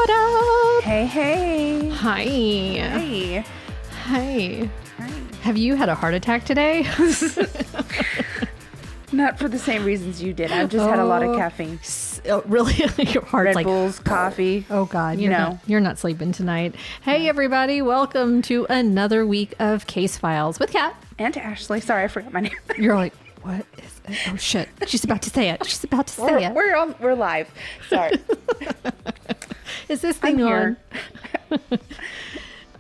What up? Hey, hey. Hi. Hey. Hi. Hi. Have you had a heart attack today? Not for the same reasons you did. I've just had a lot of caffeine. Oh, really? Your heart's Red like... Bulls, coffee. Oh, God. You know. You're not sleeping tonight. Hey, everybody. Welcome to another week of Case Files with Kat. And Ashley. Sorry, I forgot my name. You're like, what is it? Oh, shit. She's about to say it. She's about to say it. We're live. Sorry. Is this thing I'm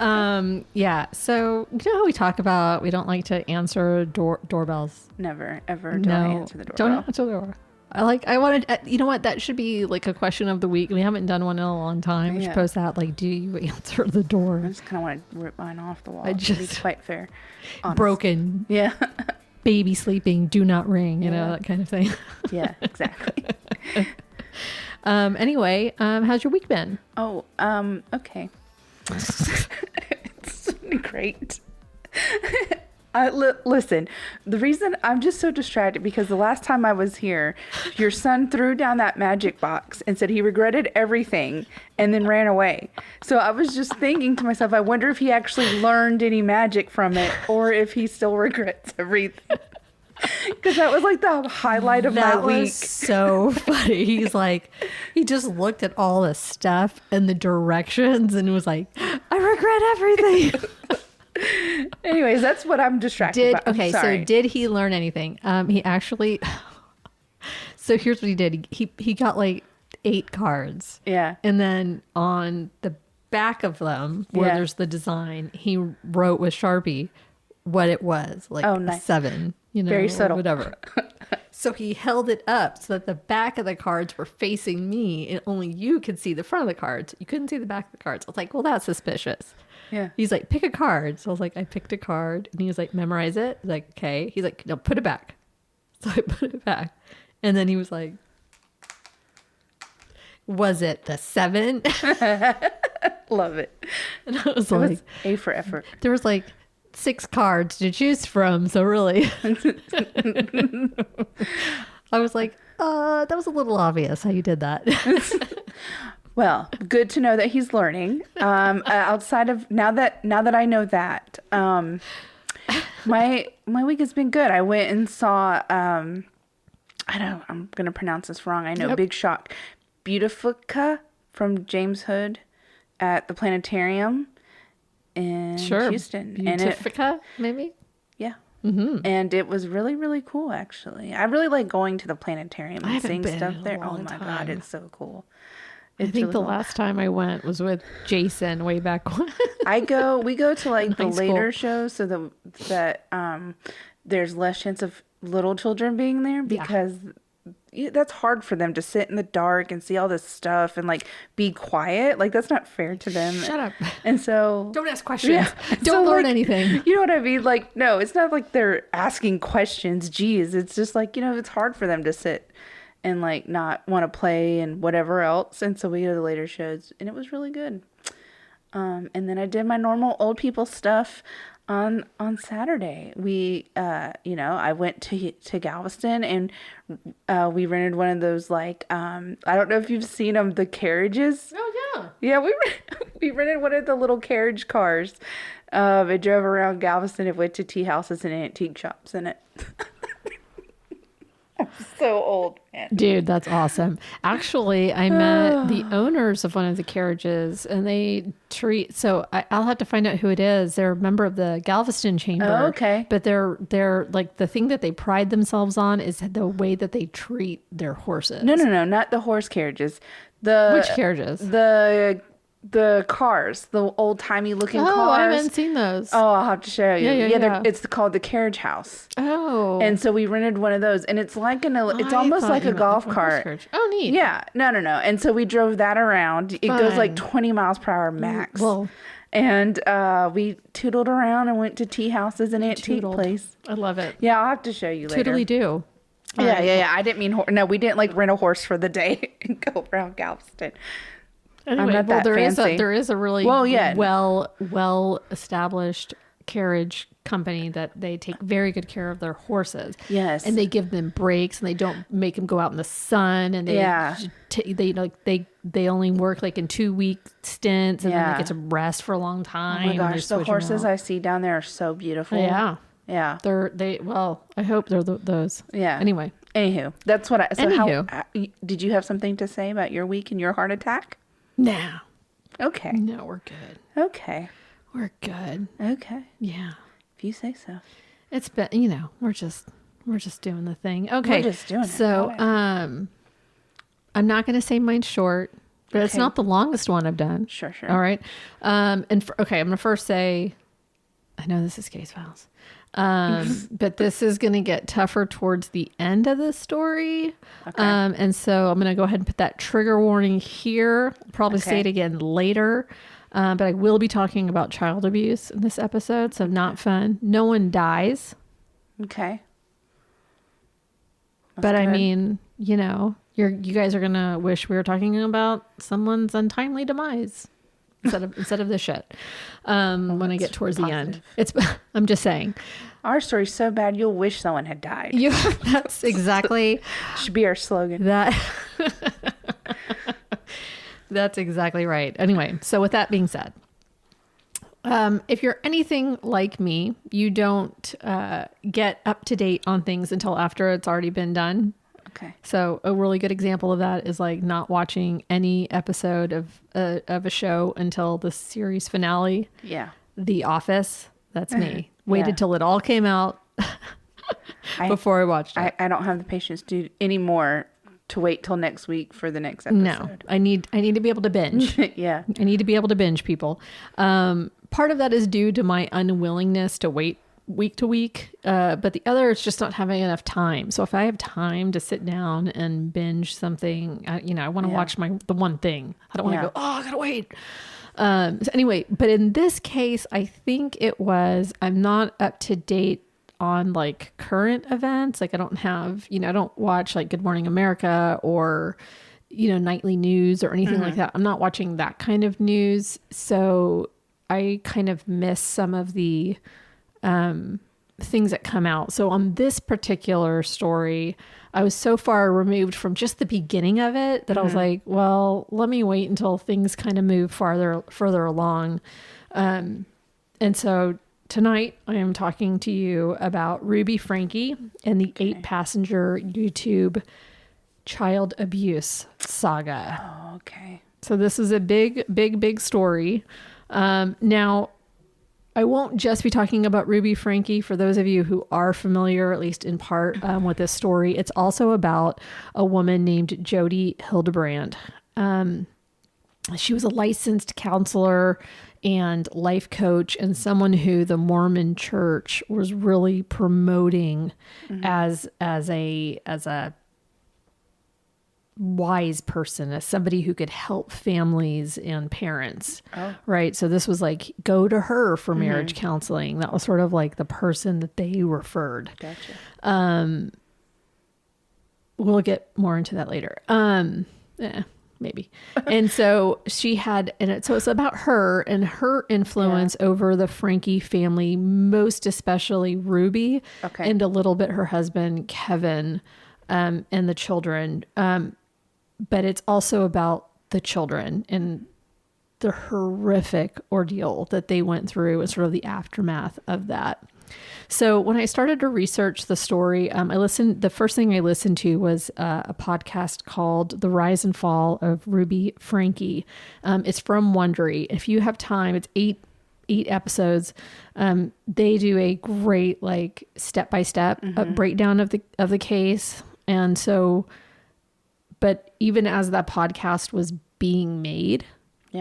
on? Yeah. So, you know how we talk about we don't like to answer doorbells? Never, ever do I answer the doorbell. Don't answer the door. I wanted, you know what? That should be like a question of the week. We haven't done one in a long time. We should post that. Like, do you answer the door? I just kind of want to rip mine off the wall. To be quite fair. Honest. Broken. Yeah. Baby sleeping. Do not ring. You know, that kind of thing. Yeah, exactly. Anyway, how's your week been? Oh, okay. It's great. Listen, the reason I'm just so distracted because the last time I was here, your son threw down that magic box and said he regretted everything and then ran away. So I was just thinking to myself, I wonder if he actually learned any magic from it or if he still regrets everything. Because that was like the highlight of my week. That was so funny. He's like, he just looked at all the stuff and the directions and was like, I regret everything. Anyways, that's what I'm distracted by. Okay, so did he learn anything? He actually, so here's what he did. He got like 8 cards. Yeah. And then on the back of them, where there's the design, he wrote with Sharpie what it was, like a 7. You know, very subtle. Whatever. So he held it up so that the back of the cards were facing me and only you could see the front of the cards. You couldn't see the back of the cards. I was like, well, that's suspicious. Yeah. He's like, pick a card. So I was like, I picked a card. And he was like, memorize it. I was like, okay. He's like, no, put it back. So I put it back. And then he was like, was it the 7? Love it. And I was like, A for effort. There was like 6 cards to choose from, so really I was like, that was a little obvious how you did that. Well, good to know that he's learning. Outside of now that I know that, my week has been good. I went and saw I'm gonna pronounce this wrong. I know. Big shock. Beautifica from James Hood at the planetarium in Houston. Beautifica, maybe? Yeah. Mm-hmm. And it was really, really cool, actually. I really like going to the planetarium and seeing stuff there. Oh, my God. It's so cool. I think the last time I went was with Jason way back when. We go to like the later shows so that there's less chance of little children being there because that's hard for them to sit in the dark and see all this stuff and like be quiet. Like that's not fair to them. Shut up. And so don't ask questions. Yeah. Don't learn anything. You know what I mean? Like, no, it's not like they're asking questions. Geez, it's just like, it's hard for them to sit and like not want to play and whatever else. And so we go to the later shows and it was really good. And then I did my normal old people stuff on Saturday. We, I went to Galveston and we rented one of those like, I don't know if you've seen them, the carriages. Oh, yeah. Yeah, we rented one of the little carriage cars. It drove around Galveston. It went to tea houses and antique shops in it. I'm so old, man. Dude, that's awesome. Actually, I met the owners of one of the carriages and they I'll have to find out who it is. They're a member of the Galveston Chamber. Oh, okay. But they're like the thing that they pride themselves on is the way that they treat their horses. No, not the horse carriages. Which carriages? The cars, the old-timey looking cars. Oh, I haven't seen those. Oh, I'll have to show you. Yeah. It's called the carriage house. Oh. And so we rented one of those, and it's like it's almost like a golf cart. Oh, neat. Yeah. No. And so we drove that around. It goes like 20 miles per hour max. Whoa. And we tootled around and went to tea houses and antique place. I love it. Yeah, I'll have to show you later. Tootly do. Yeah. I didn't mean no. We didn't like rent a horse for the day and go around Galveston. Anyway, there is a really well established carriage company that they take very good care of their horses. Yes. And they give them breaks and they don't make them go out in the sun, and they only work like in 2-week stints, and then they get to rest for a long time. Oh my gosh, the horses I see down there are so beautiful. Yeah. Yeah. I hope they're those. Yeah. Anyway. Anywho, that's what did you have something to say about your week and your heart attack? No. Okay. No, we're good. Okay. We're good. Okay. Yeah. If you say so. It's been, we're just doing the thing. Okay. We're just doing it. So, I'm not going to say mine's short, but it's not the longest one I've done. Sure. All right. I'm going to first say, I know this is case files. But this is going to get tougher towards the end of the story. Okay. And so I'm going to go ahead and put that trigger warning here. I'll probably say it again later. But I will be talking about child abuse in this episode. So not fun. No one dies. Okay. But good. I mean, you guys are going to wish we were talking about someone's untimely demise instead of this shit. When I get towards positive. The end, I'm just saying, our story's so bad you'll wish someone had died. That's exactly should be our slogan. That's exactly right. Anyway, so with that being said, if you're anything like me, you don't get up to date on things until after it's already been done. Okay. So a really good example of that is like not watching any episode of a show until the series finale. Yeah. The Office. That's me. Waited till it all came out before I watched it. I don't have the patience to anymore to wait till next week for the next episode. No, I need to be able to binge. Yeah. I need to be able to binge, people. Part of that is due to my unwillingness to wait week to week. But the other is just not having enough time. So if I have time to sit down and binge something, I want to watch the one thing. I don't want to go, I gotta wait. So anyway, but in this case, I think I'm not up to date on like current events. Like I don't have, I don't watch like Good Morning America or, nightly news or anything like that. I'm not watching that kind of news. So I kind of miss some of the things that come out. So on this particular story, I was so far removed from just the beginning of it that I was like, well, let me wait until things kind of move further along. And so tonight I am talking to you about Ruby Franke and the 8-passenger YouTube child abuse saga. Oh, okay. So this is a big story. Now, I won't just be talking about Ruby Franke. For those of you who are familiar, at least in part, with this story, it's also about a woman named Jodi Hildebrandt. She was a licensed counselor and life coach and someone who the Mormon Church was really promoting as a wise person, as somebody who could help families and parents. Right. So this was like, go to her for marriage counseling. That was sort of like the person that they referred. Gotcha. We'll get more into that later. Maybe. And so so it's about her and her influence over the Franke family, most especially Ruby, and a little bit her husband, Kevin, and the children. But it's also about the children and the horrific ordeal that they went through and sort of the aftermath of that. So when I started to research the story, the first thing I listened to was a podcast called The Rise and Fall of Ruby Franke. It's from Wondery. If you have time, it's eight episodes. They do a great, like, step-by-step breakdown of the case. And so, but even as that podcast was being made,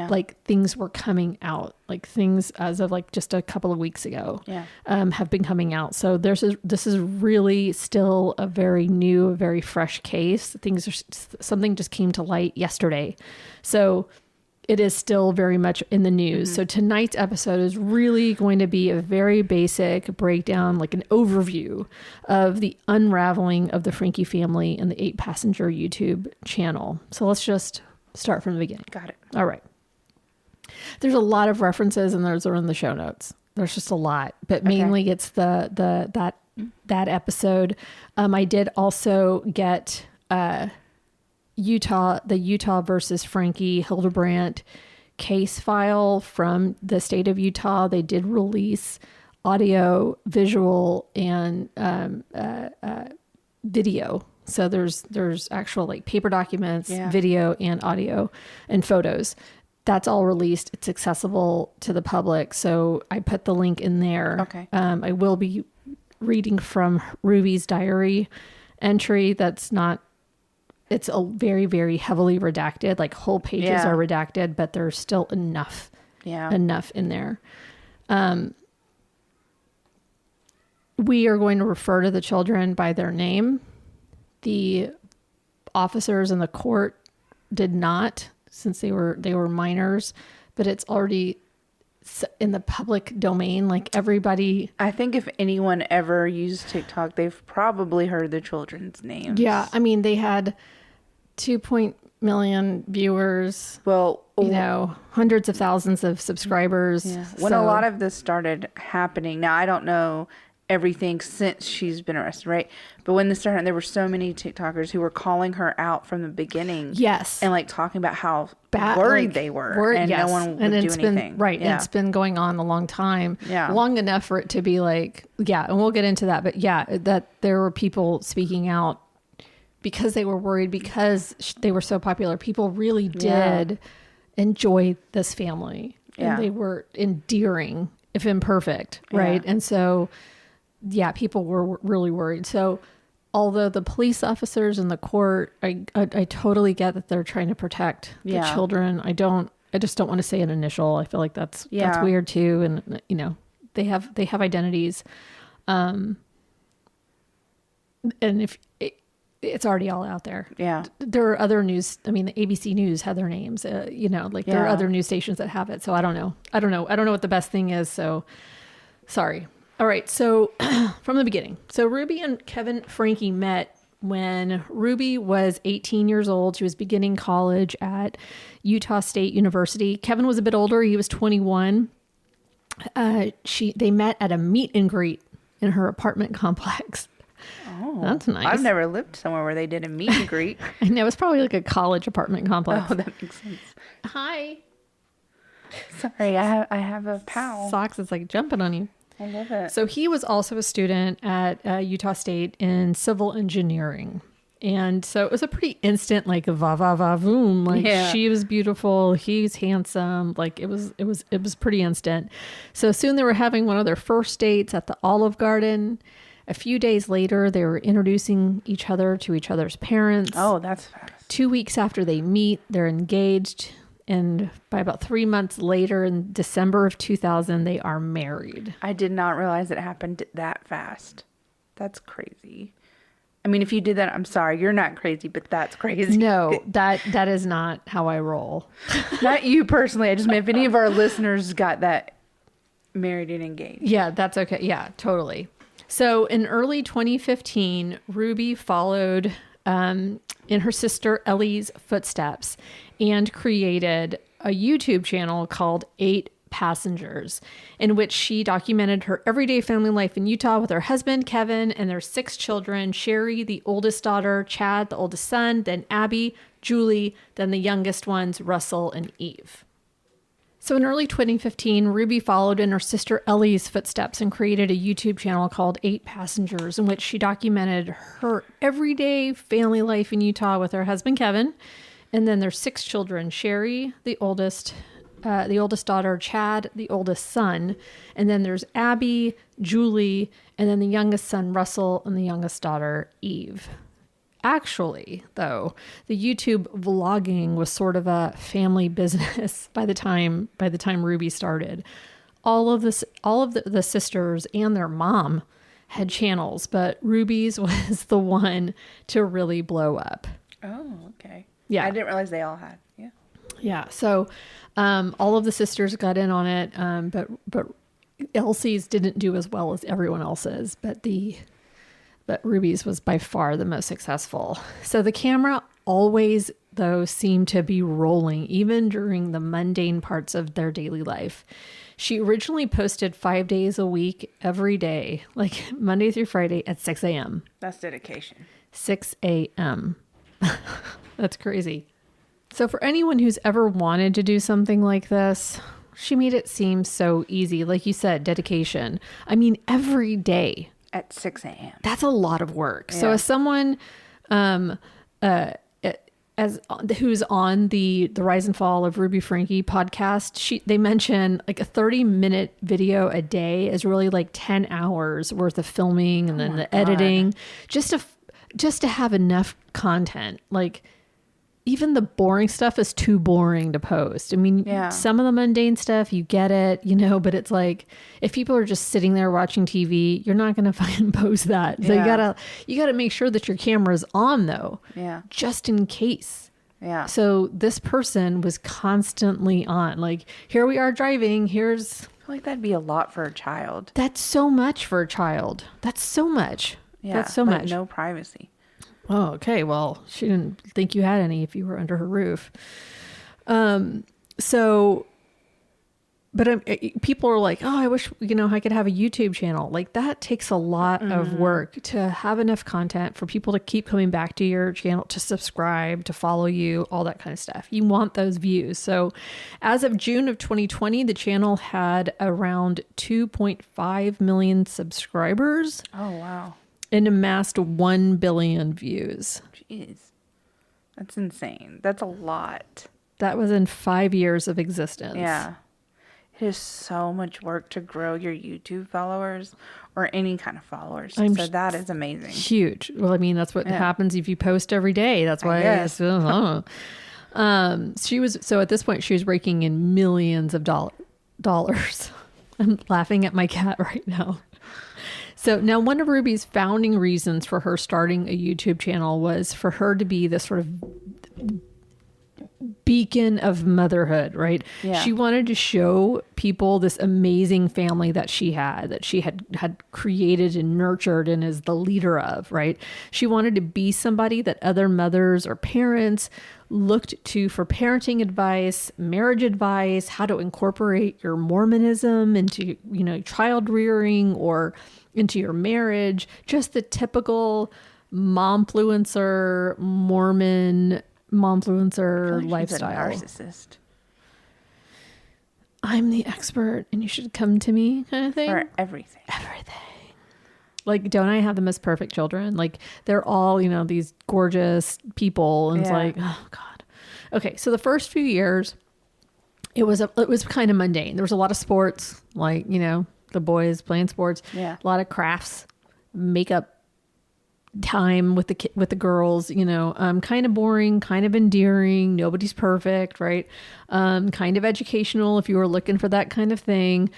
like things were coming out, like things as of like just a couple of weeks ago, have been coming out. So this is really still a very new, a very fresh case. Something just came to light yesterday. So it is still very much in the news. So tonight's episode is really going to be a very basic breakdown, like an overview of the unraveling of the Franke family and the 8-passenger YouTube channel. So let's just start from the beginning. Got it. All right. There's a lot of references and those are in the show notes. There's just a lot, but mainly it's that episode. I did also get the Utah versus Franke Hildebrandt case file from the state of Utah. They did release audio, visual, and video. So there's actual like paper documents, video, and audio, and photos. That's all released. It's accessible to the public. So I put the link in there. Okay. I will be reading from Ruby's diary entry. It's a very, very heavily redacted, like whole pages are redacted, but there's still enough in there. We are going to refer to the children by their name. The officers in the court did not, since they were minors, but it's already in the public domain. Like everybody, I think if anyone ever used TikTok, they've probably heard the children's names. Yeah, I mean, they had 2 million viewers. Well, hundreds of thousands of subscribers. Yeah. When a lot of this started happening, now I don't know everything since she's been arrested, right? But when this started, there were so many TikTokers who were calling her out from the beginning. Yes. And like talking about how worried they were. And no one would do anything. Right. Yeah. And it's been going on a long time. Yeah. Long enough for it to be like, and we'll get into that. But that there were people speaking out because they were worried, because they were so popular. People really did enjoy this family. And they were endearing, if imperfect. Right. And so, people were really worried. So although the police officers in the court, I totally get that they're trying to protect the children. I just don't want to say an initial. I feel like that's weird too. And they have identities. And if it's already all out there. Yeah. There are other news. I mean, the ABC News had their names, there are other news stations that have it. So I don't know. I don't know what the best thing is. So sorry. All right. So from the beginning. So Ruby and Kevin Franke met when Ruby was 18 years old. She was beginning college at Utah State University. Kevin was a bit older. He was 21. They met at a meet and greet in her apartment complex. Oh, that's nice. I've never lived somewhere where they did a meet and greet. I know, it's probably like a college apartment complex. Oh, that makes sense. Hi. Sorry, I have a pal. Socks is like jumping on you. I love it. So he was also a student at Utah State in civil engineering. And so it was a pretty instant, like, va-va-va-voom. Like, she was beautiful, he's handsome. Like, it was pretty instant. So soon they were having one of their first dates at the Olive Garden. A few days later, they were introducing each other to each other's parents. Oh, that's fast. 2 weeks after they meet, they're engaged. And by about 3 months later, in December of 2000, they are married. I did not realize it happened that fast. That's crazy. I mean, if you did that, I'm sorry. You're not crazy, but that's crazy. No, that is not how I roll. Not you personally. I just meant if any of our listeners got that married and engaged. Yeah, that's okay. Yeah, totally. So in early 2015, Ruby followed in her sister Ellie's footsteps and created a YouTube channel called 8 Passengers, in which she documented her everyday family life in Utah with her husband, Kevin, and their 6 children, Sherry, the oldest daughter, Chad, the oldest son, then Abby, Julie, then the youngest ones, Russell and Eve. So in early 2015, Ruby followed in her sister Ellie's footsteps and created a YouTube channel called 8 Passengers, in which she documented her everyday family life in Utah with her husband, Kevin, and then their 6 children, Sherry, the oldest daughter, Chad, the oldest son, and then there's Abby, Julie, and then the youngest son, Russell, and the youngest daughter, Eve. Actually, though, the YouTube vlogging was sort of a family business by the time Ruby started. All of the sisters and their mom had channels, but Ruby's was the one to really blow up. Oh, okay. Yeah. I didn't realize they all had. Yeah. Yeah. So all of the sisters got in on it, but Elsie's didn't do as well as everyone else's, but Ruby's was by far the most successful. So the camera always, though, seemed to be rolling, even during the mundane parts of their daily life. She originally posted 5 days a week, every day, like Monday through Friday at 6 a.m. That's dedication. 6 a.m. That's crazy. So for anyone who's ever wanted to do something like this, she made it seem so easy. Like you said, dedication. I mean, every day. At 6 a.m. That's a lot of work. Yeah. So as someone who's on the Rise and Fall of Ruby Franke podcast, they mention like a 30-minute video a day is really like 10 hours worth of filming and then the editing just to have enough content. Like even the boring stuff is too boring to post. I mean, some of the mundane stuff, you get it, but it's like if people are just sitting there watching TV, you're not going to fucking post that. So you gotta make sure that your camera's on though. Yeah. Just in case. Yeah. So this person was constantly on. Like, here we are driving. I feel like that'd be a lot for a child. That's so much for a child. That's so much. Yeah. That's so like much. No privacy. Oh, okay. Well, she didn't think you had any if you were under her roof. But people are like, oh, I wish, I could have a YouTube channel. Like that takes a lot of work to have enough content for people to keep coming back to your channel, to subscribe, to follow you, all that kind of stuff. You want those views. So as of June of 2020, the channel had around 2.5 million subscribers. Oh, wow. And amassed 1 billion views. Jeez. That's insane. That's a lot. That was in 5 years of existence. Yeah. It is so much work to grow your YouTube followers or any kind of followers. So that is amazing. Huge. Well, I mean, that's what happens if you post every day. That's why so at this point she was raking in millions of dollars. I'm laughing at my cat right now. So now one of Ruby's founding reasons for her starting a YouTube channel was for her to be this sort of beacon of motherhood, right? Yeah. She wanted to show people this amazing family that she had created and nurtured and is the leader of, right? She wanted to be somebody that other mothers or parents looked to for parenting advice, marriage advice, how to incorporate your Mormonism into, child rearing or into your marriage, just the typical Mormon lifestyle. She's a narcissist. I'm the expert and you should come to me kind of thing. For everything. Like, don't I have the most perfect children? Like, they're all, these gorgeous people. And it's like, oh God. Okay. So the first few years, it was kind of mundane. There was a lot of sports, like, the boys playing sports, a lot of crafts, makeup time with the girls, kind of boring, kind of endearing. Nobody's perfect, right? Kind of educational if you were looking for that kind of thing.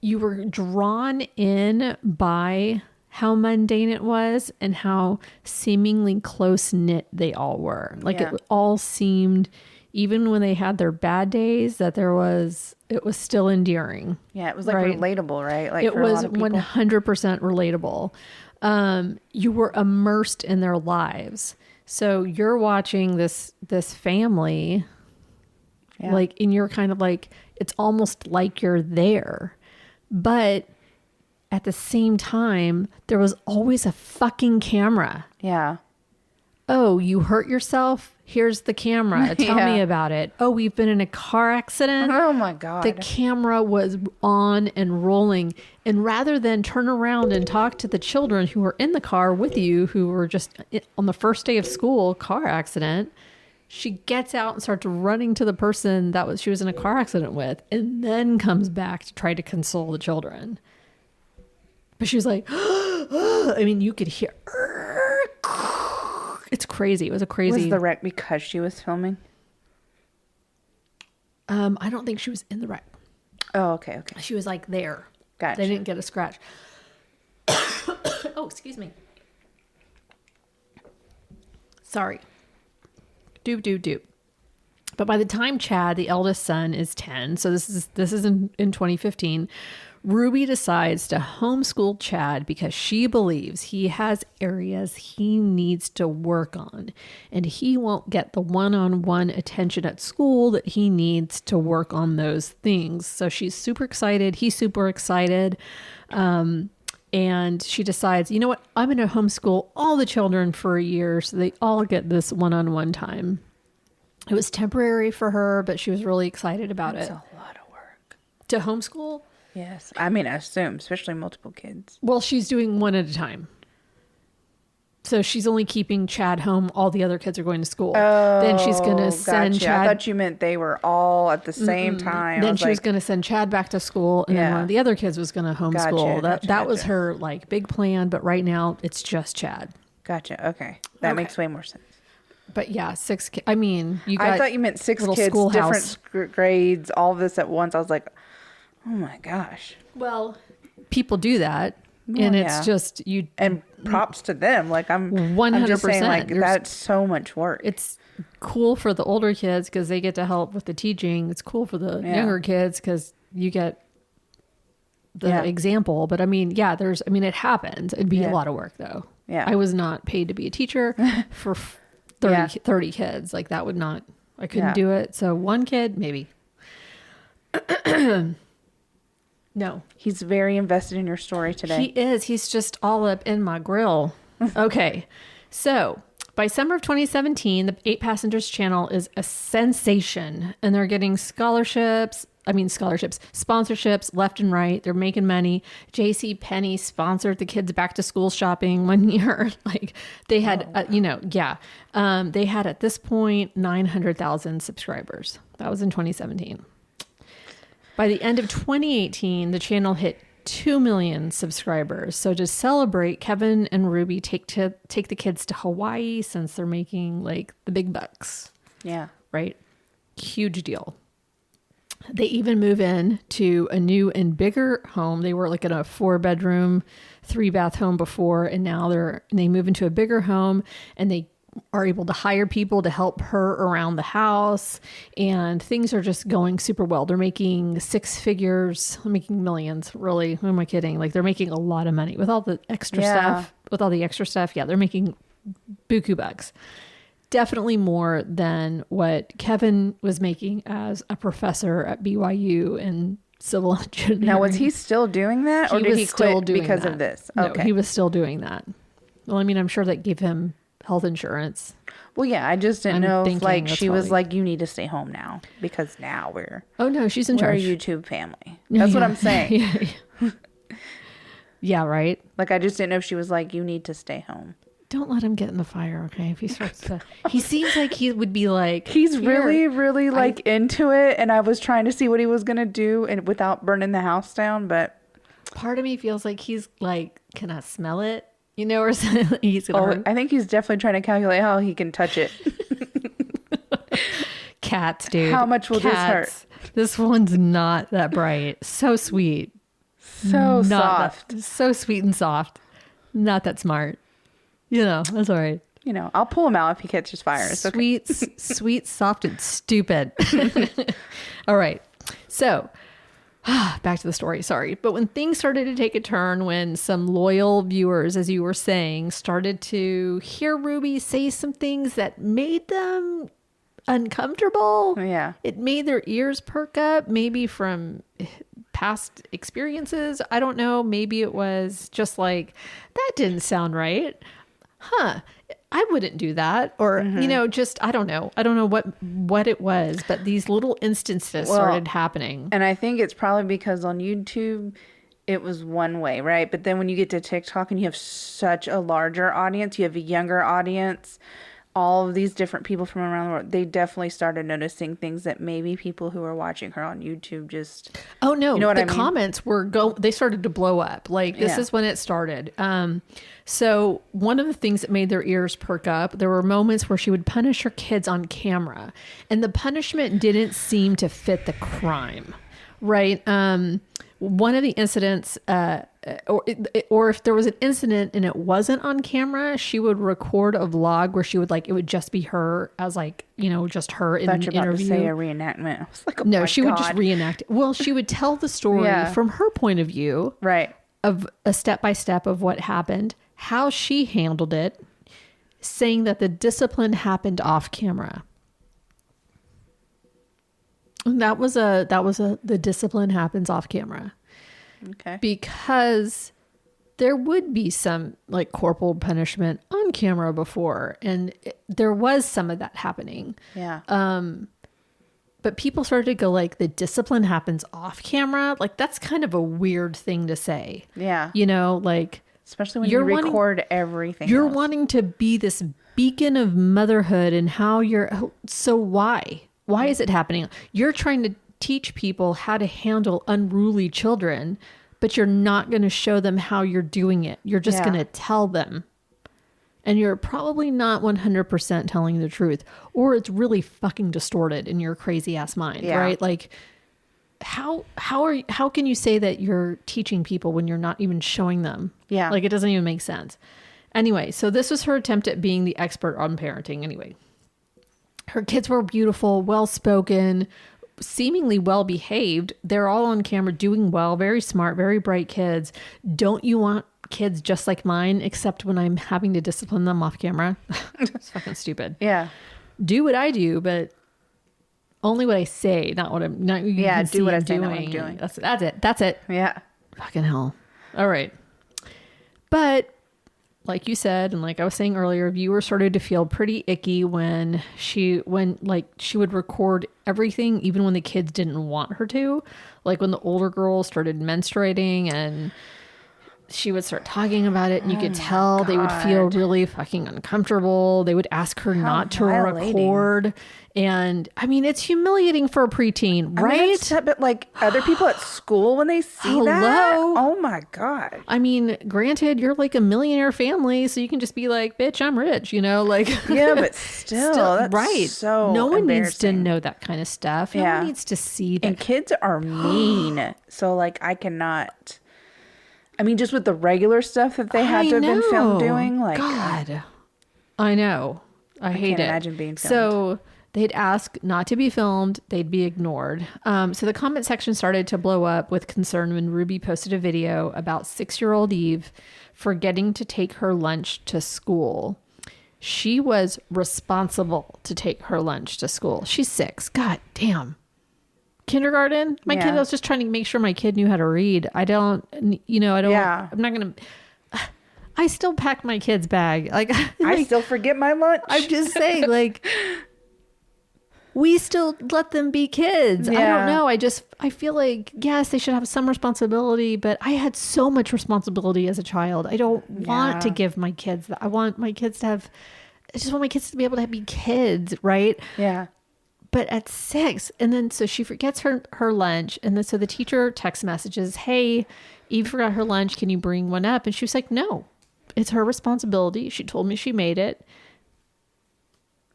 You were drawn in by how mundane it was and how seemingly close knit they all were. Like it all seemed, even when they had their bad days, that it was still endearing. Yeah, it was like relatable, right? Like it was 100% relatable. You were immersed in their lives. So you're watching this family, like, and you're kind of like, it's almost like you're there. But at the same time, there was always a fucking camera. Yeah. Oh, you hurt yourself? Here's the camera. Tell me about it. Oh, we've been in a car accident. Oh my God. The camera was on and rolling. And rather than turn around and talk to the children who were in the car with you, who were just on the first day of school, car accident, she gets out and starts running to the person she was in a car accident with, and then comes back to try to console the children. But she was like, I mean, you could hear, it's crazy. It was a crazy. Was the wreck because she was filming? I don't think she was in the wreck. Oh, okay. She was like there. Gotcha. They didn't get a scratch. Oh, excuse me. Sorry. Doop. But by the time Chad, the eldest son, is 10, so this is in 2015, Ruby decides to homeschool Chad because she believes he has areas he needs to work on and he won't get the one-on-one attention at school that he needs to work on those things. So she's super excited. He's super excited. And she decides, you know what? I'm going to homeschool all the children for a year so they all get this one-on-one time. It was temporary for her, but she was really excited about it. That's a lot of work. To homeschool? Yes. I mean, I assume, especially multiple kids. Well, she's doing one at a time. So she's only keeping Chad home. All the other kids are going to school. Then she's going to send gotcha. Chad. I thought you meant they were all at the same time. Then she was going to send Chad back to school, and then one of the other kids was going to homeschool. That was her like big plan. But right now, it's just Chad. Gotcha. Okay, that makes way more sense. But yeah, 6 kids. I mean, I thought you meant 6 kids, different grades, all of this at once. I was like, oh my gosh. Well, people do that. And it's just you. And props to them. Like I'm 100%. I'm just saying, like that's so much work. It's cool for the older kids because they get to help with the teaching. It's cool for the younger kids because you get the example. But I mean, it happens. It'd be a lot of work though. Yeah. I was not paid to be a teacher for 30 kids. Like that would not, I couldn't do it. So one kid, maybe. No. He's very invested in your story today. He is. He's just all up in my grill. Okay. So by summer of 2017, the 8 Passengers channel is a sensation and they're getting sponsorships left and right. They're making money. J.C. Penney sponsored the kids back to school shopping one year. Like they had, they had at this point 900,000 subscribers. That was in 2017. By the end of 2018, the channel hit 2 million subscribers. So to celebrate, Kevin and Ruby take the kids to Hawaii since they're making like the big bucks. Yeah. Right? Huge deal. They even move in to a new and bigger home. They were like in a 4-bedroom, 3-bath home before, and now they move into a bigger home and they are able to hire people to help her around the house, and things are just going super well. They're making 6 figures, making millions. Really, who am I kidding? Like they're making a lot of money with all the extra stuff. With all the extra stuff, they're making buku bucks. Definitely more than what Kevin was making as a professor at BYU in civil engineering. Now, was he still doing that, or did he quit because of this? Okay, no, he was still doing that. Well, I mean, I'm sure that gave him health insurance. Well, yeah, I just didn't know if like she was like, you need to stay home now because now we're she's in charge. We're a YouTube family. That's what I'm saying. Yeah, right. Like I just didn't know if she was like, you need to stay home. Don't let him get in the fire, okay? If he starts to, he seems like he would be like, he's really, really like into it, and I was trying to see what he was gonna do and without burning the house down, but part of me feels like he's like, can I smell it? You know, or something. He's gonna I think he's definitely trying to calculate how he can touch it. Cats, dude. How much will this hurt? This one's not that bright. So sweet. So soft. So sweet and soft. Not that smart. You know, that's all right. You know, I'll pull him out if he catches fire. It's sweet, okay. Sweet, soft, and stupid. All right. So back to the story. Sorry. But when things started to take a turn, when some loyal viewers, as you were saying, started to hear Ruby say some things that made them uncomfortable. Yeah. It made their ears perk up, maybe from past experiences. I don't know. Maybe it was just like, that didn't sound right. Huh. I wouldn't do that. Or, you know, just, I don't know. I don't know what it was, but these little instances started happening. And I think it's probably because on YouTube, it was one way, right? But then when you get to TikTok and you have such a larger audience, you have a younger audience, all of these different people from around the world, they definitely started noticing things that maybe people who are watching her on YouTube just... Oh, no. You know what I mean? The comments were they started to blow up. Like, this is when it started. So one of the things that made their ears perk up, there were moments where she would punish her kids on camera, and the punishment didn't seem to fit the crime, right? one of the incidents, or if there was an incident and it wasn't on camera, she would record a vlog where she would like, it would just be her as like, you know, just her in an interview. To say a reenactment. I was like, oh no, my she God. would just reenact it. Well, she would tell the story from her point of view, right, of a step-by-step of what happened, how she handled it, saying that the discipline happened off camera. That was the discipline happens off camera. Okay. Because there would be some like corporal punishment on camera before, and there was some of that happening. Yeah. But people started to go like, the discipline happens off camera. Like, that's kind of a weird thing to say. Yeah. You know, like, especially when you record everything. You're else. wanting to be this beacon of motherhood and how so why? Why is it happening? You're trying to teach people how to handle unruly children, but you're not going to show them how you're doing it. You're just going to tell them. And you're probably not 100% telling the truth, or it's really fucking distorted in your crazy ass mind, right? Like, how can you say that you're teaching people when you're not even showing them? Yeah. Like, it doesn't even make sense. Anyway, so this was her attempt at being the expert on parenting anyway. Her kids were beautiful, well-spoken, seemingly well-behaved. They're all on camera doing well, very smart, very bright kids. Don't you want kids just like mine, except when I'm having to discipline them off camera? It's fucking stupid. Yeah. Do what I do, but only what I say, not what I'm not. Yeah, do what I say, not what I'm doing. That's it. Yeah. Fucking hell. All right. But like you said, and like I was saying earlier, viewers started to feel pretty icky when she would record everything, even when the kids didn't want her to. Like when the older girl started menstruating and she would start talking about it, and you could tell they would feel really fucking uncomfortable. They would ask her not to record. And I mean, it's humiliating for a preteen, right? I mean, but like other people at school, when they see that, oh my God. I mean, granted, you're like a millionaire family, so you can just be like, bitch, I'm rich, you know, like. Yeah, but still that's right. So no one needs to know that kind of stuff. No one needs to see that. And kids are mean. So like, I cannot. I mean, just with the regular stuff that they had to have been filmed doing, like. God. I know. I hate it. I can't imagine being filmed. So they'd ask not to be filmed. They'd be ignored. So the comment section started to blow up with concern when Ruby posted a video about 6-year-old Eve forgetting to take her lunch to school. She was responsible to take her lunch to school. She's 6. God damn. Kindergarten? My kid, I was just trying to make sure my kid knew how to read. I'm not going to. I still pack my kid's bag. I still forget my lunch. I'm just saying, like, we still let them be kids. I don't know. I feel like, yes, they should have some responsibility, but I had so much responsibility as a child. I don't want to give my kids that. I want my kids to have, I just want my kids to be able to be kids, right? Yeah. But at 6, and then so she forgets her lunch, and then so the teacher text messages, hey, Eve forgot her lunch. Can you bring one up? And she was like, no, it's her responsibility. She told me she made it.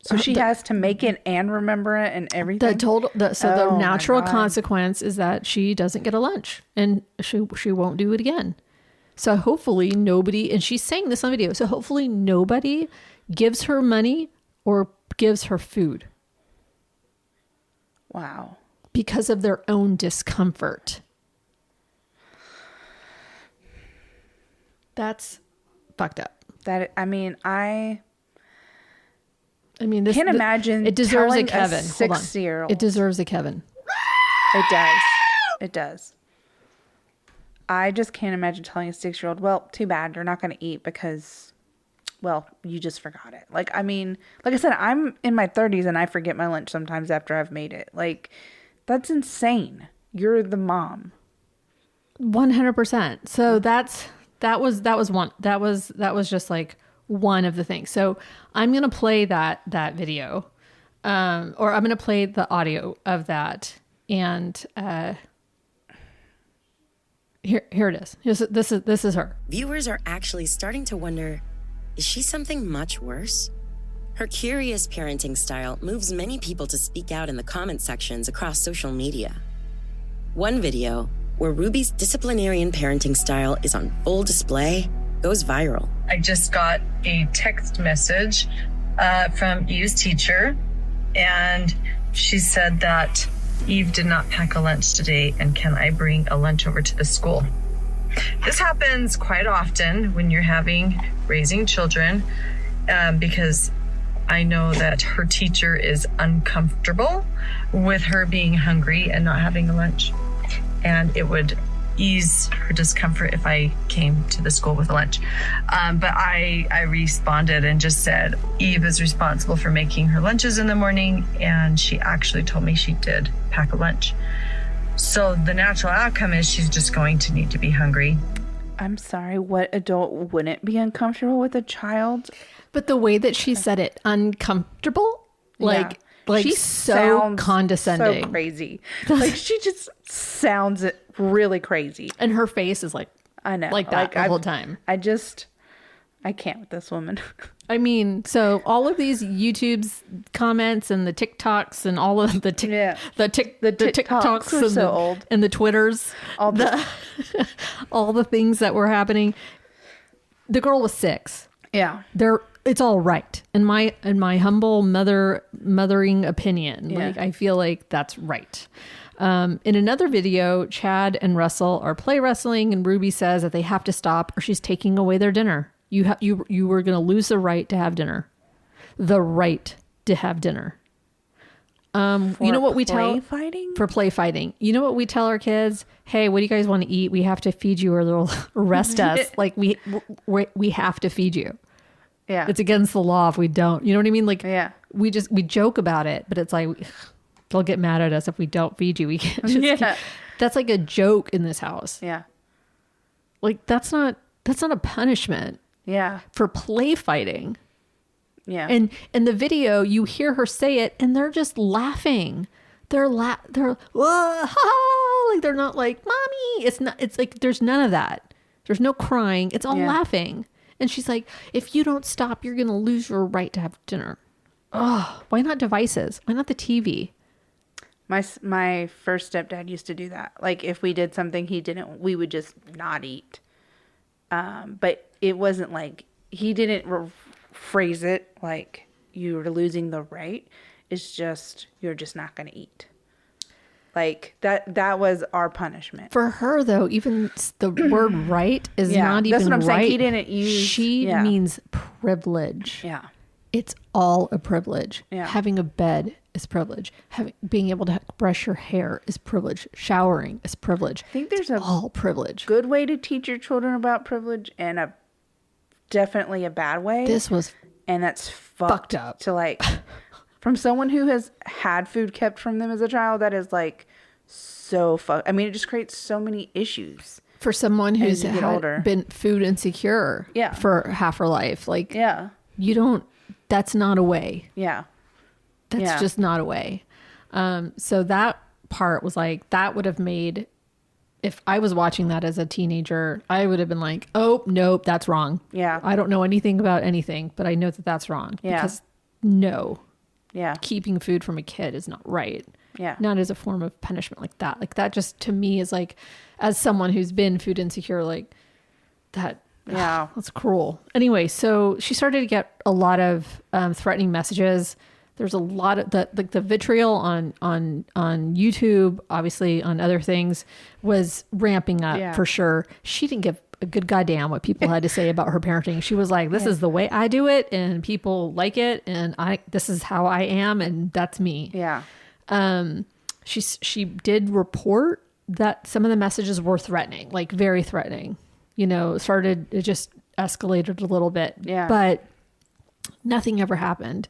So she has to make it and remember it and everything? The natural consequence is that she doesn't get a lunch, and she won't do it again. So hopefully nobody, and she's saying this on video, so hopefully nobody gives her money or gives her food. Wow. Because of their own discomfort. That's fucked up. I mean, this can't imagine. It deserves a telling Kevin. 6-year-old. It deserves a Kevin. It does. It does. I just can't imagine telling a 6-year-old, well, too bad, you're not going to eat because, well, you just forgot it. Like, I mean, like I said, I'm in my 30s and I forget my lunch sometimes after I've made it. Like, that's insane. You're the mom. 100%. So that was just like one of the things. So I'm going to play that video, or I'm going to play the audio of that. And, here it is. This is her. Viewers are actually starting to wonder, is she something much worse? Her curious parenting style moves many people to speak out in the comment sections across social media. One video, where Ruby's disciplinarian parenting style is on full display, goes viral. I just got a text message from Eve's teacher, and she said that Eve did not pack a lunch today, and can I bring a lunch over to the school? This happens quite often when you're raising children, because I know that her teacher is uncomfortable with her being hungry and not having a lunch. And it would ease her discomfort if I came to the school with a lunch. But I responded and just said, Eve is responsible for making her lunches in the morning, and she actually told me she did pack a lunch. So the natural outcome is she's just going to need to be hungry. I'm sorry, what adult wouldn't be uncomfortable with a child? But the way that she said it, uncomfortable, like she so sounds condescending. so crazy. Like, she just sounds really crazy. And her face is like, I know, like that the whole time. I can't with this woman. I mean, so all of these YouTube's comments and the TikToks and all of the TikToks are so old, and the Twitters, all the things that were happening. The girl was 6. Yeah, it's all right in my humble mothering opinion. Yeah. Like, I feel like that's right. In another video, Chad and Russell are play wrestling, and Ruby says that they have to stop or she's taking away their dinner. You were going to lose the right to have dinner. The right to have dinner. You know what we tell for play fighting? You know what we tell our kids? Hey, what do you guys want to eat? We have to feed you or they'll arrest us. Like we have to feed you. Yeah. It's against the law if we don't. You know what I mean? Like, yeah. we joke about it, but it's like, they'll get mad at us if we don't feed you. We can't just that's like a joke in this house. Yeah. Like, that's not a punishment. Yeah. For play fighting. Yeah. And in the video, you hear her say it and they're just laughing. They're whoa, ha, ha, like, they're not like, mommy. It's like, there's none of that. There's no crying. It's all laughing. And she's like, if you don't stop, you're going to lose your right to have dinner. Oh, why not devices? Why not the TV? My first stepdad used to do that. Like, if we did something we would just not eat. But it wasn't like, he didn't phrase it like you were losing the right. It's just, you're just not going to eat. Like, that was our punishment. For her, though, even the word right is not even right. That's what I'm saying. He didn't use... She means privilege. Yeah. It's all a privilege. Yeah. Having a bed is privilege. Being able to brush your hair is privilege. Showering is privilege. I think there's all privilege. Good way to teach your children about privilege and definitely a bad way. And that's fucked up. To, like... From someone who has had food kept from them as a child, that is like so fucked. I mean, it just creates so many issues. For someone who's been food insecure for half her life. Like, you don't, that's not a way. Yeah. That's just not a way. So that part was like, that would have made, if I was watching that as a teenager, I would have been like, oh, nope, that's wrong. Yeah. I don't know anything about anything, but I know that that's wrong. Yeah. Because no. Yeah. Keeping food from a kid is not right. Yeah. Not as a form of punishment like that. Like, that just, to me, is like, as someone who's been food insecure, like, that, that's cruel. Anyway, so she started to get a lot of threatening messages. There's a lot of the vitriol on YouTube, obviously on other things, was ramping up for sure. She didn't give a good goddamn what people had to say about her parenting. She was like, this is the way I do it, and people like it, and this is how I am, and that's me. Yeah. She did report that some of the messages were threatening, like very threatening. It just escalated a little bit. Yeah. But nothing ever happened.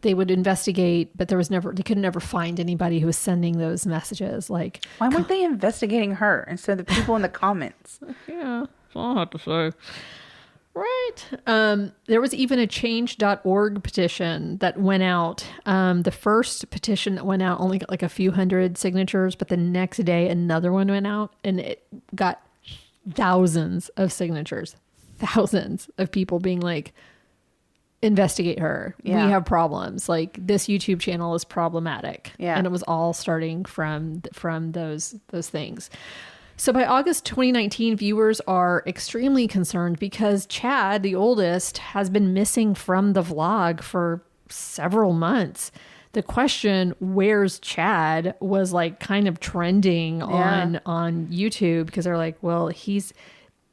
They would investigate, but they could never find anybody who was sending those messages. Like, why weren't they investigating her instead of the people in the comments? Yeah, that's all I have to say. Right. There was even a change.org petition that went out. The first petition that went out only got like a few hundred signatures, but the next day another one went out and it got thousands of signatures. Thousands of people being like, investigate her. Yeah. We have problems. Like, this YouTube channel is problematic. Yeah. And it was all starting from those things. So by August 2019, viewers are extremely concerned because Chad, the oldest, has been missing from the vlog for several months. The question, "Where's Chad?" was like kind of trending on YouTube, because they're like, well,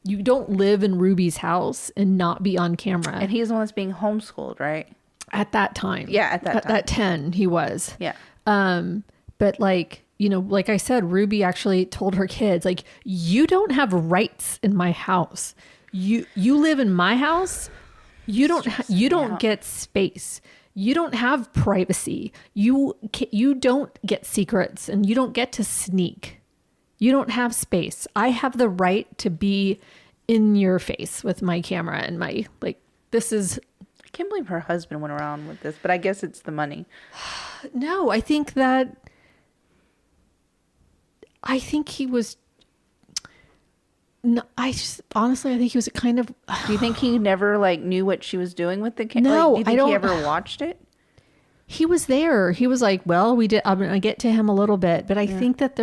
you don't live in Ruby's house and not be on camera. And he's the one that's being homeschooled, right? At that time. Yeah, at that time. At 10, he was. Yeah. But like, you know, like I said, Ruby actually told her kids, like, you don't have rights in my house. You live in my house. You don't get space. You don't have privacy. You don't get secrets, and you don't get to sneak. You don't have space. I have the right to be in your face with my camera and my, like, this is... I can't believe her husband went around with this, but I guess it's the money. No, I think he was... No, honestly, I think he was kind of... Do you think he never like knew what she was doing with the camera? No, like, do you think I don't... he ever watched it? He was there. He was like, well, we did... I'm going to get to him a little bit, but I think that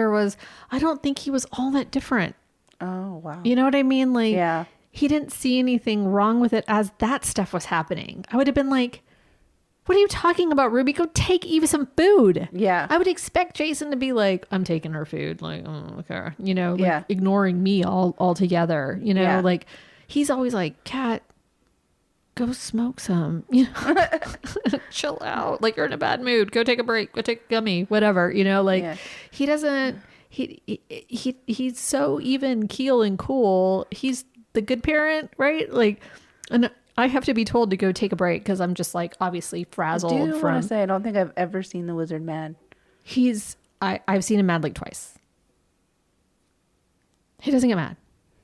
I don't think he was all that different. Oh, wow. You know what I mean? Like, Yeah. He didn't see anything wrong with it as that stuff was happening. I would have been like, what are you talking about, Ruby? Go take Eva some food. Yeah. I would expect Jason to be like, I'm taking her food. Like, oh, okay. You know, like, Yeah. ignoring me altogether. You know, Yeah. like, he's always like, Kat, go smoke some. You know, chill out. Like, you're in a bad mood. Go take a break. Go take a gummy. Whatever. You know, like, he doesn't. He's so even keel and cool. He's the good parent, right? Like, and I have to be told to go take a break because I'm just like obviously frazzled. I do want to say I don't think I've ever seen the Wizard mad. I've seen him mad like twice. He doesn't get mad.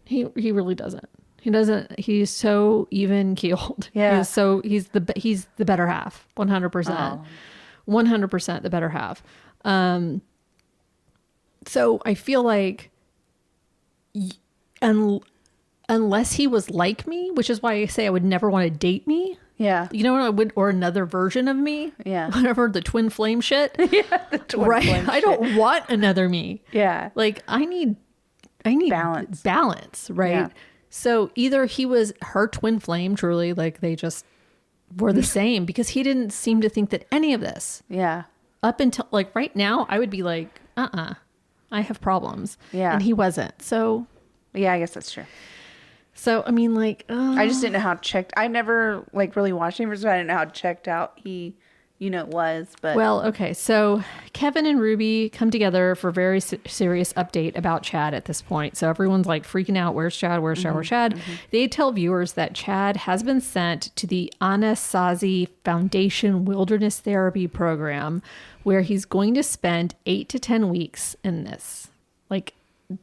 He really doesn't. He doesn't. He's so even keeled. Yeah. He's the better half. 100%. 100% the better half. So I feel like, unless he was like me, which is why I say I would never want to date me. Yeah. You know what I would, or another version of me. Yeah. Whatever, the twin flame shit. Yeah. The twin right. flame I don't want another me. Yeah. Like, I need balance, right? Yeah. So either he was her twin flame, truly, like they just were the same, because he didn't seem to think that any of this. Yeah. Up until like right now, I would be like, I have problems. Yeah. And he wasn't. So Yeah, I guess that's true. I mean, like, I just didn't know how checked. I never like really watched him, so I didn't know how checked out he, was. But well, okay. So Kevin and Ruby come together for a very serious update about Chad at this point. So everyone's like freaking out. Where's Chad? Where's Chad? Where's Chad? They tell viewers that Chad has been sent to the Anasazi Foundation Wilderness Therapy Program, where he's going to spend 8 to 10 weeks in this, like,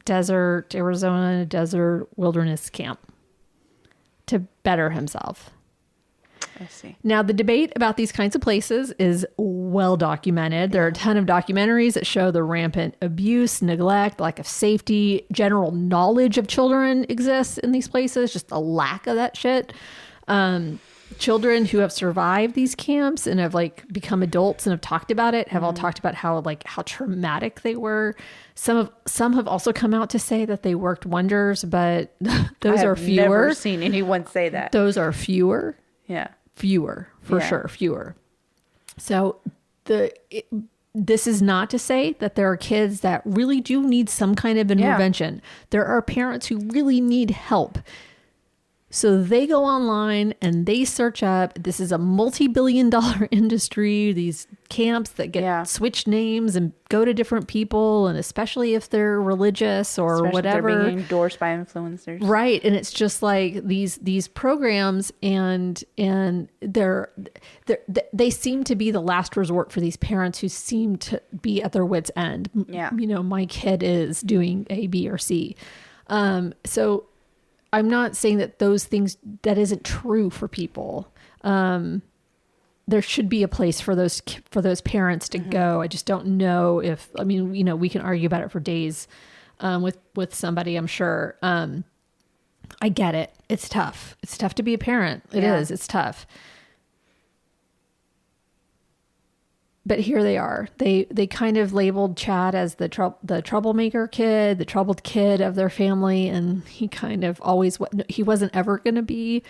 Arizona desert wilderness camp to better himself. I see. Now, the debate about these kinds of places is well documented. There are a ton of documentaries that show the rampant abuse, neglect, lack of safety, general knowledge of children exists in these places, just a lack of that shit. Children who have survived these camps and have like become adults and have talked about it have all talked about how traumatic they were. Some have also come out to say that they worked wonders, but those are fewer. I've never seen anyone say that. Those are fewer. Yeah. Fewer, for sure, fewer. So this is not to say that there are kids that really do need some kind of intervention. Yeah. There are parents who really need help. So they go online and they search up, this is a multi-billion-dollar industry, these camps that get switched names and go to different people, and especially if they're religious or especially whatever. If they're being endorsed by influencers. Right. And it's just like these programs, and they seem to be the last resort for these parents who seem to be at their wits' end. Yeah. My kid is doing A, B, or C. So I'm not saying that those things, that isn't true for people. There should be a place for those parents to go. I just don't know if, we can argue about it for days, with somebody, I'm sure. I get it. It's tough. It's tough to be a parent. It is. It's tough. But here they are. They kind of labeled Chad as the troublemaker kid, the troubled kid of their family, and he kind of always he wasn't ever going to be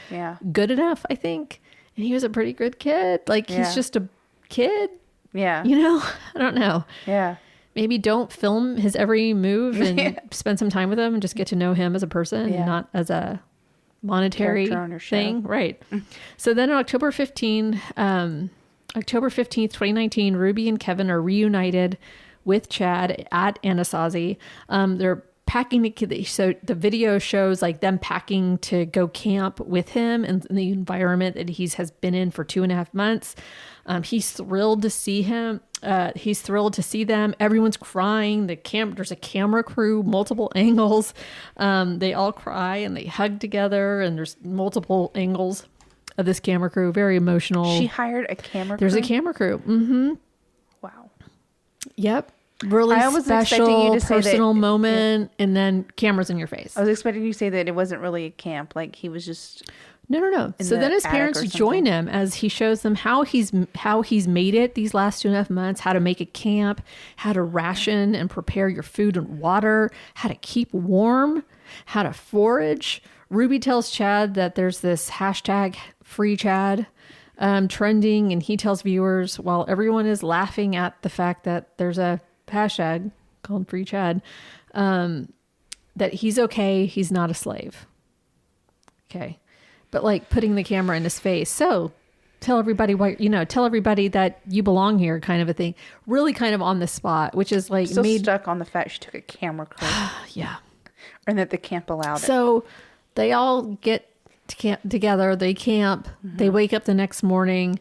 good enough, I think. And he was a pretty good kid. Like he's just a kid. Yeah. You know, I don't know. Yeah. Maybe don't film his every move and spend some time with him and just get to know him as a person and not as a monetary thing. Right. So then on October 15th, 2019, Ruby and Kevin are reunited with Chad at Anasazi. They're packing, so the video shows like them packing to go camp with him in the environment that he has been in for 2.5 months. He's thrilled to see him. He's thrilled to see them. Everyone's crying. There's a camera crew, multiple angles. They all cry and they hug together, and there's multiple angles of this camera crew. Very emotional. She hired a camera crew? There's a camera crew. Mm-hmm. Wow. Yep. Really I was expecting you to say personal moment, and then cameras in your face. I was expecting you to say that it wasn't really a camp. Like he was just... No. So then his parents join him as he shows them how he's made it these last 2.5 months, how to make a camp, how to ration and prepare your food and water, how to keep warm, how to forage. Ruby tells Chad that there's this hashtag free Chad trending, and he tells viewers, while everyone is laughing at the fact that there's a hashtag called free Chad, that he's okay. He's not a slave. Okay. But like putting the camera in his face. So tell everybody tell everybody that you belong here, kind of a thing. Really kind of on the spot, which is like still stuck on the fact she took a camera crew. Yeah. And that the camp allowed it. So they all get to camp together. They camp. Mm-hmm. They wake up the next morning.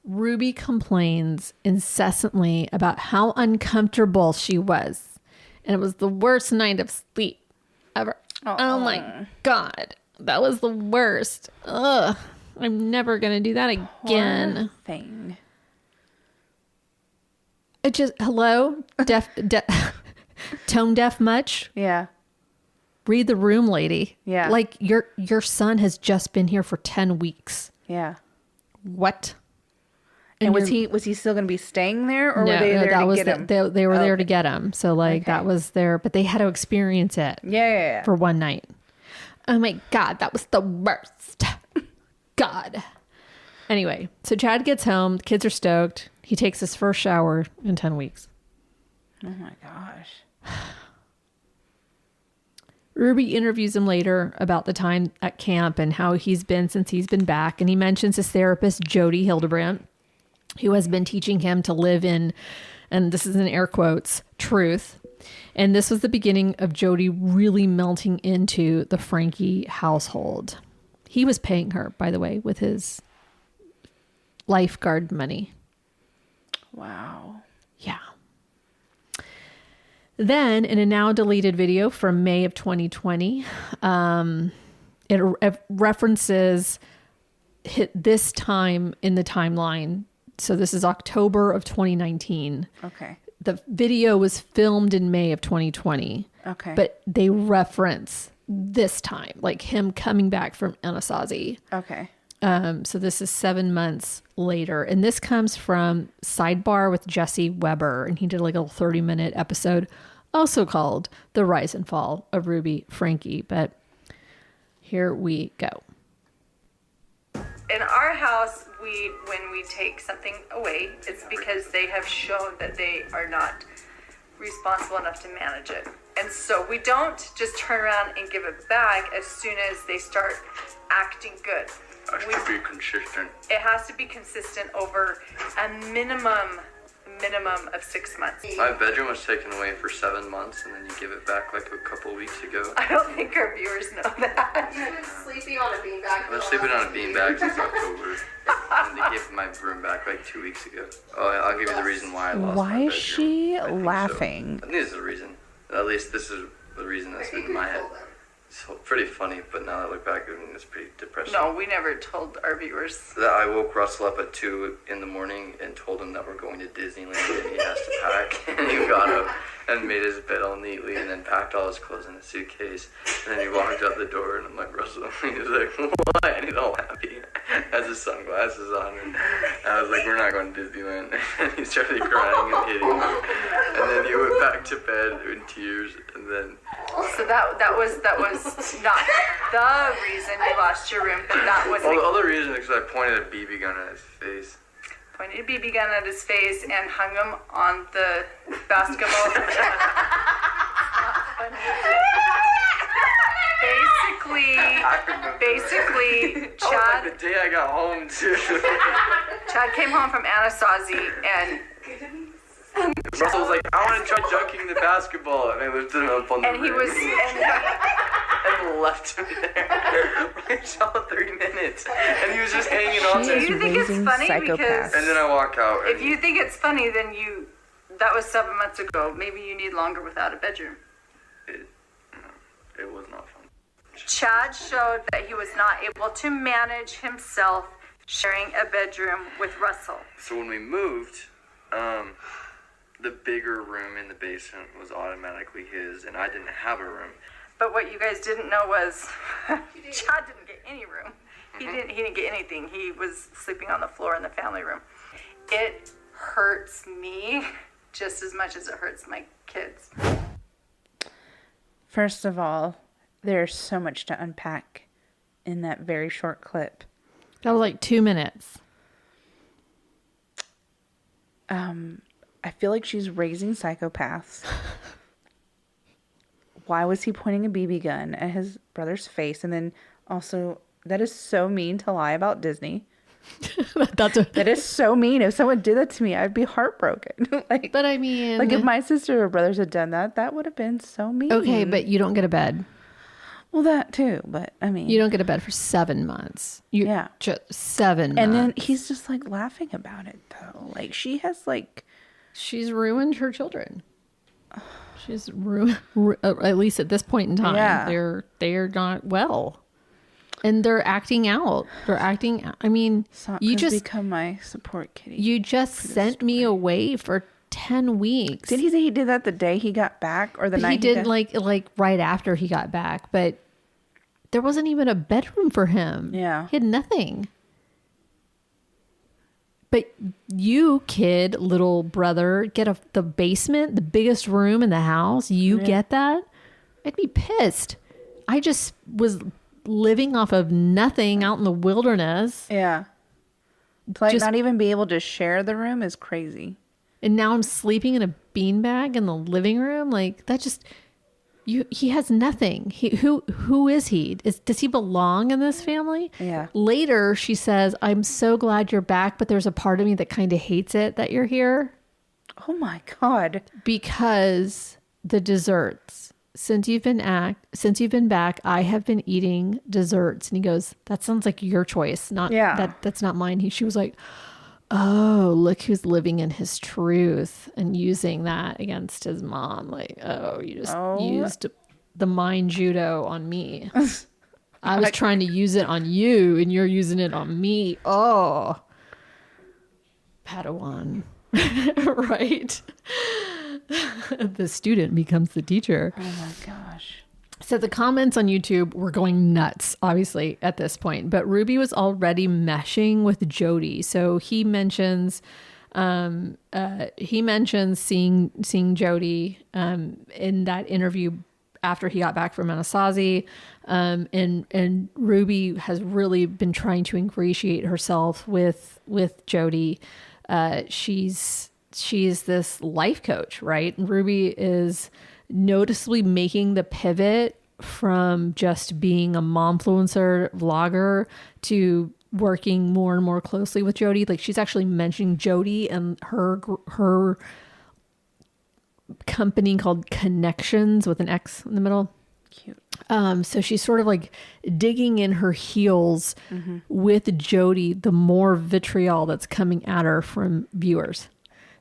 Ruby complains incessantly about how uncomfortable she was. And it was the worst night of sleep ever. Oh my God. That was the worst. Ugh. I'm never going to do that again. Poor thing. It just, hello? Tone deaf much? Yeah. Read the room, lady. Yeah. Like your son has just been here for 10 weeks. Yeah. What? And was he still going to be staying there, or were they there to get him? They were there to get him. So like that was there, but they had to experience it. Yeah. For one night. Oh my God, that was the worst. God. Anyway, so Chad gets home. The kids are stoked. He takes his first shower in 10 weeks. Oh my gosh. Ruby interviews him later about the time at camp and how he's been since he's been back. And he mentions his therapist, Jodi Hildebrandt, who has been teaching him to live in, and this is in air quotes, truth. And this was the beginning of Jodi really melting into the Franke household. He was paying her, by the way, with his lifeguard money. Wow. Yeah. Then, in a now deleted video from May of 2020, it references this time in the timeline. So this is October of 2019. Okay. The video was filmed in May of 2020. Okay. But they reference this time, like him coming back from Anasazi. Okay. So this is 7 months later. And this comes from Sidebar with Jesse Weber. And he did like a 30-minute episode, also called The Rise and Fall of Ruby Franke. But here we go. In our house, when we take something away, it's because they have shown that they are not responsible enough to manage it. And so we don't just turn around and give it back as soon as they start acting good. It has to be consistent. It has to be consistent over a minimum of 6 months. My bedroom was taken away for 7 months, and then you give it back like a couple weeks ago. I don't think our viewers know that. You've been sleeping on a beanbag. I've been sleeping on a beanbag since October, and they gave my room back like 2 weeks ago. Oh, I'll give you the reason why I lost my Why bedroom. is she I think laughing? So. I think this is the reason. At least this is the reason that's been in my head. So pretty funny, but now that I look back, it's pretty depressing. No, we never told our viewers. That I woke Russell up at 2 in the morning and told him that we're going to Disneyland and he has to pack. And he got up and made his bed all neatly and then packed all his clothes in a suitcase. And then he walked out the door and I'm like, Russell, he's like, what? And he's all happy. has his sunglasses on, and I was like, we're not going to Disneyland. And he started crying and hitting me. And then he went back to bed in tears, and then... So that was not the reason you lost your room, but that was... Well, the other reason is because I pointed a BB gun at his face. Pointed a BB gun at his face and hung him on the basketball. Basically, Chad. Like the day I got home too. Chad came home from Anasazi and Russell was like, I want to try dunking the basketball, and I lifted him up on the rim. he was and left him there for all 3 minutes, and he was just hanging on She to is it. You think it's funny psychopaths. because And then I walk out. if you think it's funny, then that was 7 months ago. Maybe you need longer without a bedroom. It was not fun. Chad showed that he was not able to manage himself sharing a bedroom with Russell. So when we moved, the bigger room in the basement was automatically his, and I didn't have a room. But what you guys didn't know was Chad didn't get any room. He didn't get anything. He was sleeping on the floor in the family room. It hurts me just as much as it hurts my kids. First of all, there's so much to unpack in that very short clip. That was like 2 minutes. I feel like she's raising psychopaths. Why was he pointing a BB gun at his brother's face? And then also, that is so mean to lie about Disney. That is so mean. If someone did that to me, I'd be heartbroken. But I mean, like if my sister or brothers had done that, that would have been so mean. okay, but you don't get a bed. Well, that too. But I mean, You don't get a bed for 7 months. Yeah. Just 7 months. and then he's just like laughing about it though. Like she has like, She's ruined her children. She's ruined, at least at this point in time. Yeah. They're not well. And they're acting out. I mean, you just become my support kitty. You just sent me away for 10 weeks. Did he say he did that the day he got back or the night He did got... like right after he got back, but there wasn't even a bedroom for him. Yeah. He had nothing. But you, kid, little brother, get the basement, the biggest room in the house. You get that? I'd be pissed. I just was living off of nothing out in the wilderness. Yeah. To like Just- not even be able to share the room is crazy. And now I'm sleeping in a beanbag in the living room. Like that just, he has nothing. Who is he? Does he belong in this family? Yeah. Later, she says, I'm so glad you're back, but there's a part of me that kind of hates it that you're here Oh my God. because the desserts. Since you've been back, I have been eating desserts. And he goes, that sounds like your choice. That's not mine. She was like, oh, look who's living in his truth and using that against his mom. Like, oh, you just used the mind judo on me. I was trying to use it on you and you're using it on me. Oh, Padawan. Right? The student becomes the teacher. Oh my gosh. So the comments on YouTube were going nuts, obviously, at this point. But Ruby was already meshing with Jodi. So he mentions seeing Jodi in that interview after he got back from Anasazi. And Ruby has really been trying to ingratiate herself with Jodi. She's this life coach, right? Ruby is noticeably making the pivot from just being a momfluencer vlogger to working more and more closely with Jodi. Like she's actually mentioning Jodi and her company called Connections with an X in the middle. Cute. So she's sort of like digging in her heels with Jodi, the more vitriol that's coming at her from viewers.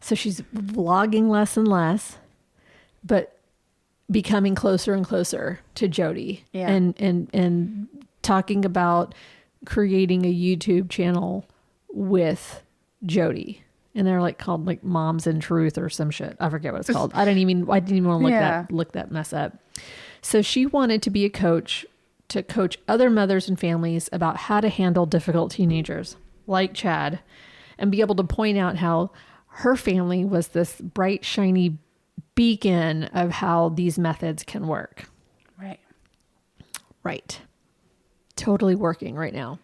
So she's vlogging less and less, but becoming closer and closer to Jodi. Yeah. And talking about creating a YouTube channel with Jodi. And they're like called like Moms in Truth or some shit. I forget what it's called. I didn't even want to look that mess up. So she wanted to be a coach to coach other mothers and families about how to handle difficult teenagers like Chad, and be able to point out how her family was this bright, shiny beacon of how these methods can work. Right. Right. Totally working right now.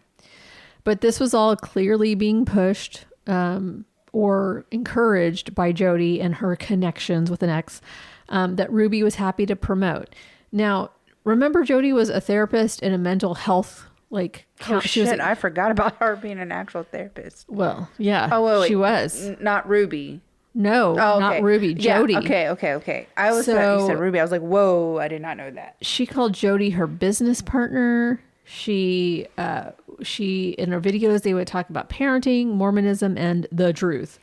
But this was all clearly being pushed or encouraged by Jodi and her connections with an ex that Ruby was happy to promote. Now, remember, Jodi was a therapist and a mental health I forgot about her being an actual therapist. Well, yeah. Oh, wait. She was. Not Ruby. No, not Ruby. Jodi. Yeah, okay. I was thought you said Ruby. I was like, whoa, I did not know that. She called Jodi her business partner. She in her videos, they would talk about parenting, Mormonism, and the truth.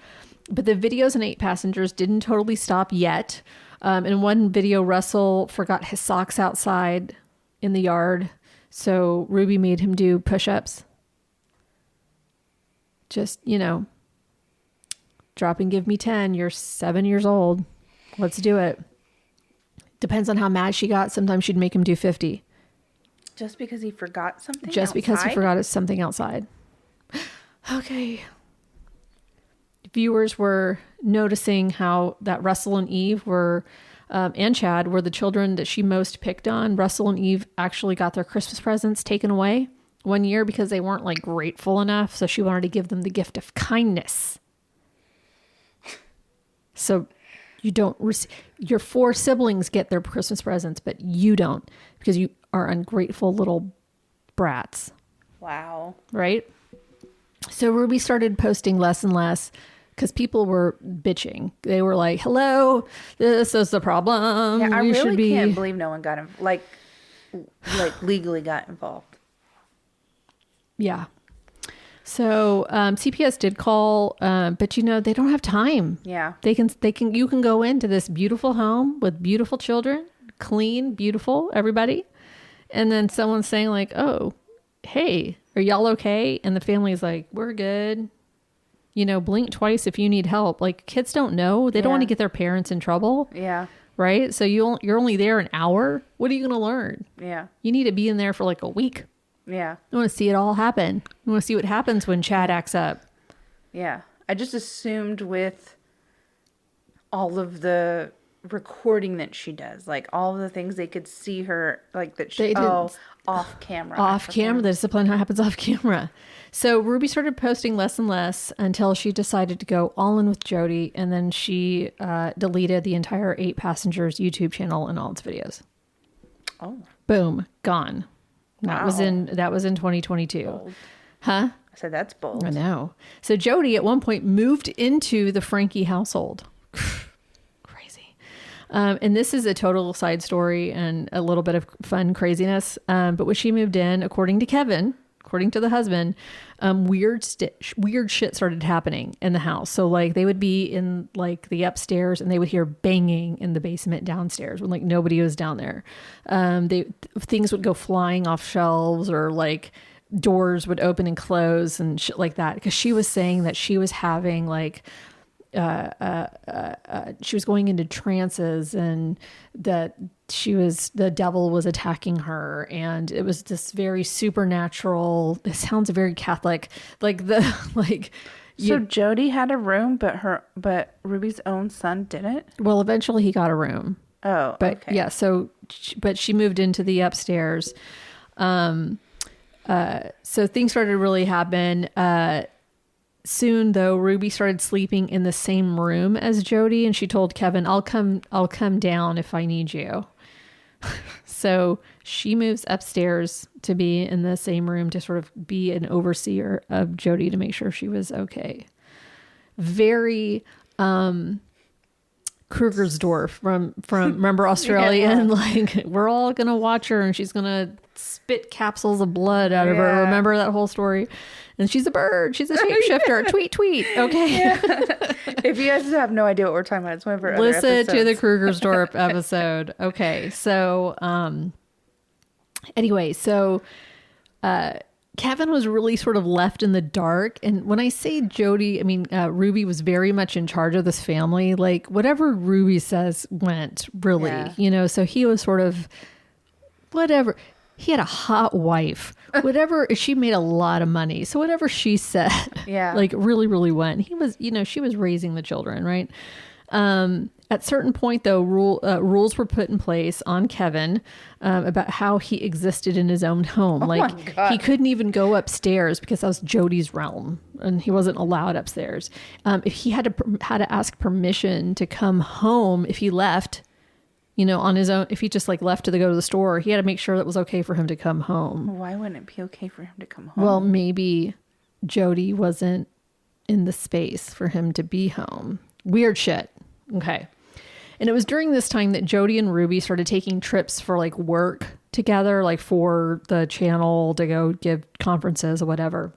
But the videos on 8 Passengers didn't totally stop yet. In one video, Russell forgot his socks outside in the yard. So Ruby made him do push-ups. Just, drop and give me 10. You're 7 years old. Let's do it. Depends on how mad she got. Sometimes she'd make him do 50. Just because he forgot something Just outside? because he forgot something outside. Okay. Viewers were noticing how that Russell and Eve were, and Chad were the children that she most picked on. Russell and Eve actually got their Christmas presents taken away one year because they weren't grateful enough. So she wanted to give them the gift of kindness. So you don't your 4 siblings get their Christmas presents, but you don't, because you are ungrateful little brats. Wow. Right? So Ruby started posting less and less because people were bitching. They were like, hello, this is the problem. Yeah, I really can't believe no one got legally got involved. Yeah. So CPS did call, but they don't have time. Yeah. You can go into this beautiful home with beautiful children, clean, beautiful, everybody. And then someone's saying oh, hey, are y'all okay? And the family's like, we're good. Blink twice if you need help. Kids don't know. They don't want to get their parents in trouble. Yeah. Right? So you're only there an hour. What are you going to learn? Yeah. You need to be in there for a week. Yeah. I want to see it all happen. I want to see what happens when Chad acts up. Yeah. I just assumed with all of the recording that she does, all of the things they could see her, that she off camera. Off camera. The discipline happens off camera. So Ruby started posting less and less until she decided to go all in with Jodi, and then she deleted the entire 8 Passengers YouTube channel and all its videos. Oh. Boom. Gone. That Wow. was in 2022. Bold. Huh? I said that's bold. I know. So Jodi at one point moved into the Franke household. Crazy. And this is a total side story and a little bit of fun craziness. But when she moved in, according to Kevin, according to the husband, weird shit started happening in the house. So they would be in the upstairs and they would hear banging in the basement downstairs when nobody was down there. Things would go flying off shelves, or doors would open and close and shit like that. Because she was saying that she was having she was going into trances, and that the devil was attacking her, and it was this very supernatural. It sounds very Catholic, So Jodi had a room, but Ruby's own son didn't. Well, eventually he got a room. Oh, but okay. yeah. But she moved into the upstairs. So things started to really happen. Soon, though, Ruby started sleeping in the same room as Jodi, and she told Kevin, I'll come down if I need you. So she moves upstairs to be in the same room to sort of be an overseer of Jodi to make sure she was okay. Very Krugersdorf from remember Australia, and we're all gonna watch her and she's gonna spit capsules of blood out of her. Remember that whole story? And she's a bird. She's a shapeshifter. Tweet. Okay. Yeah. If you guys have no idea what we're talking about, it's one of our other Listen episodes. to the Krugersdorf episode. Okay. So, anyway, Kevin was really sort of left in the dark. And when I say Jodi, I mean, Ruby was very much in charge of this family. Whatever Ruby says went, really, so he was sort of whatever. He had a hot wife. Whatever, she made a lot of money. So whatever she said, like really, really went. He was, she was raising the children, right? At certain point, though, rules were put in place on Kevin about how he existed in his own home. Like he couldn't even go upstairs because that was Jodi's realm, and he wasn't allowed upstairs. If he had to ask permission to come home, if he left, on his own, if he just like left to go to the store, he had to make sure that it was okay for him to come home. Why wouldn't it be okay for him to come home? Well, maybe Jodi wasn't in the space for him to be home. Weird shit. Okay. And it was during this time that Jodi and Ruby started taking trips for like work together, like for the channel to go give conferences or whatever.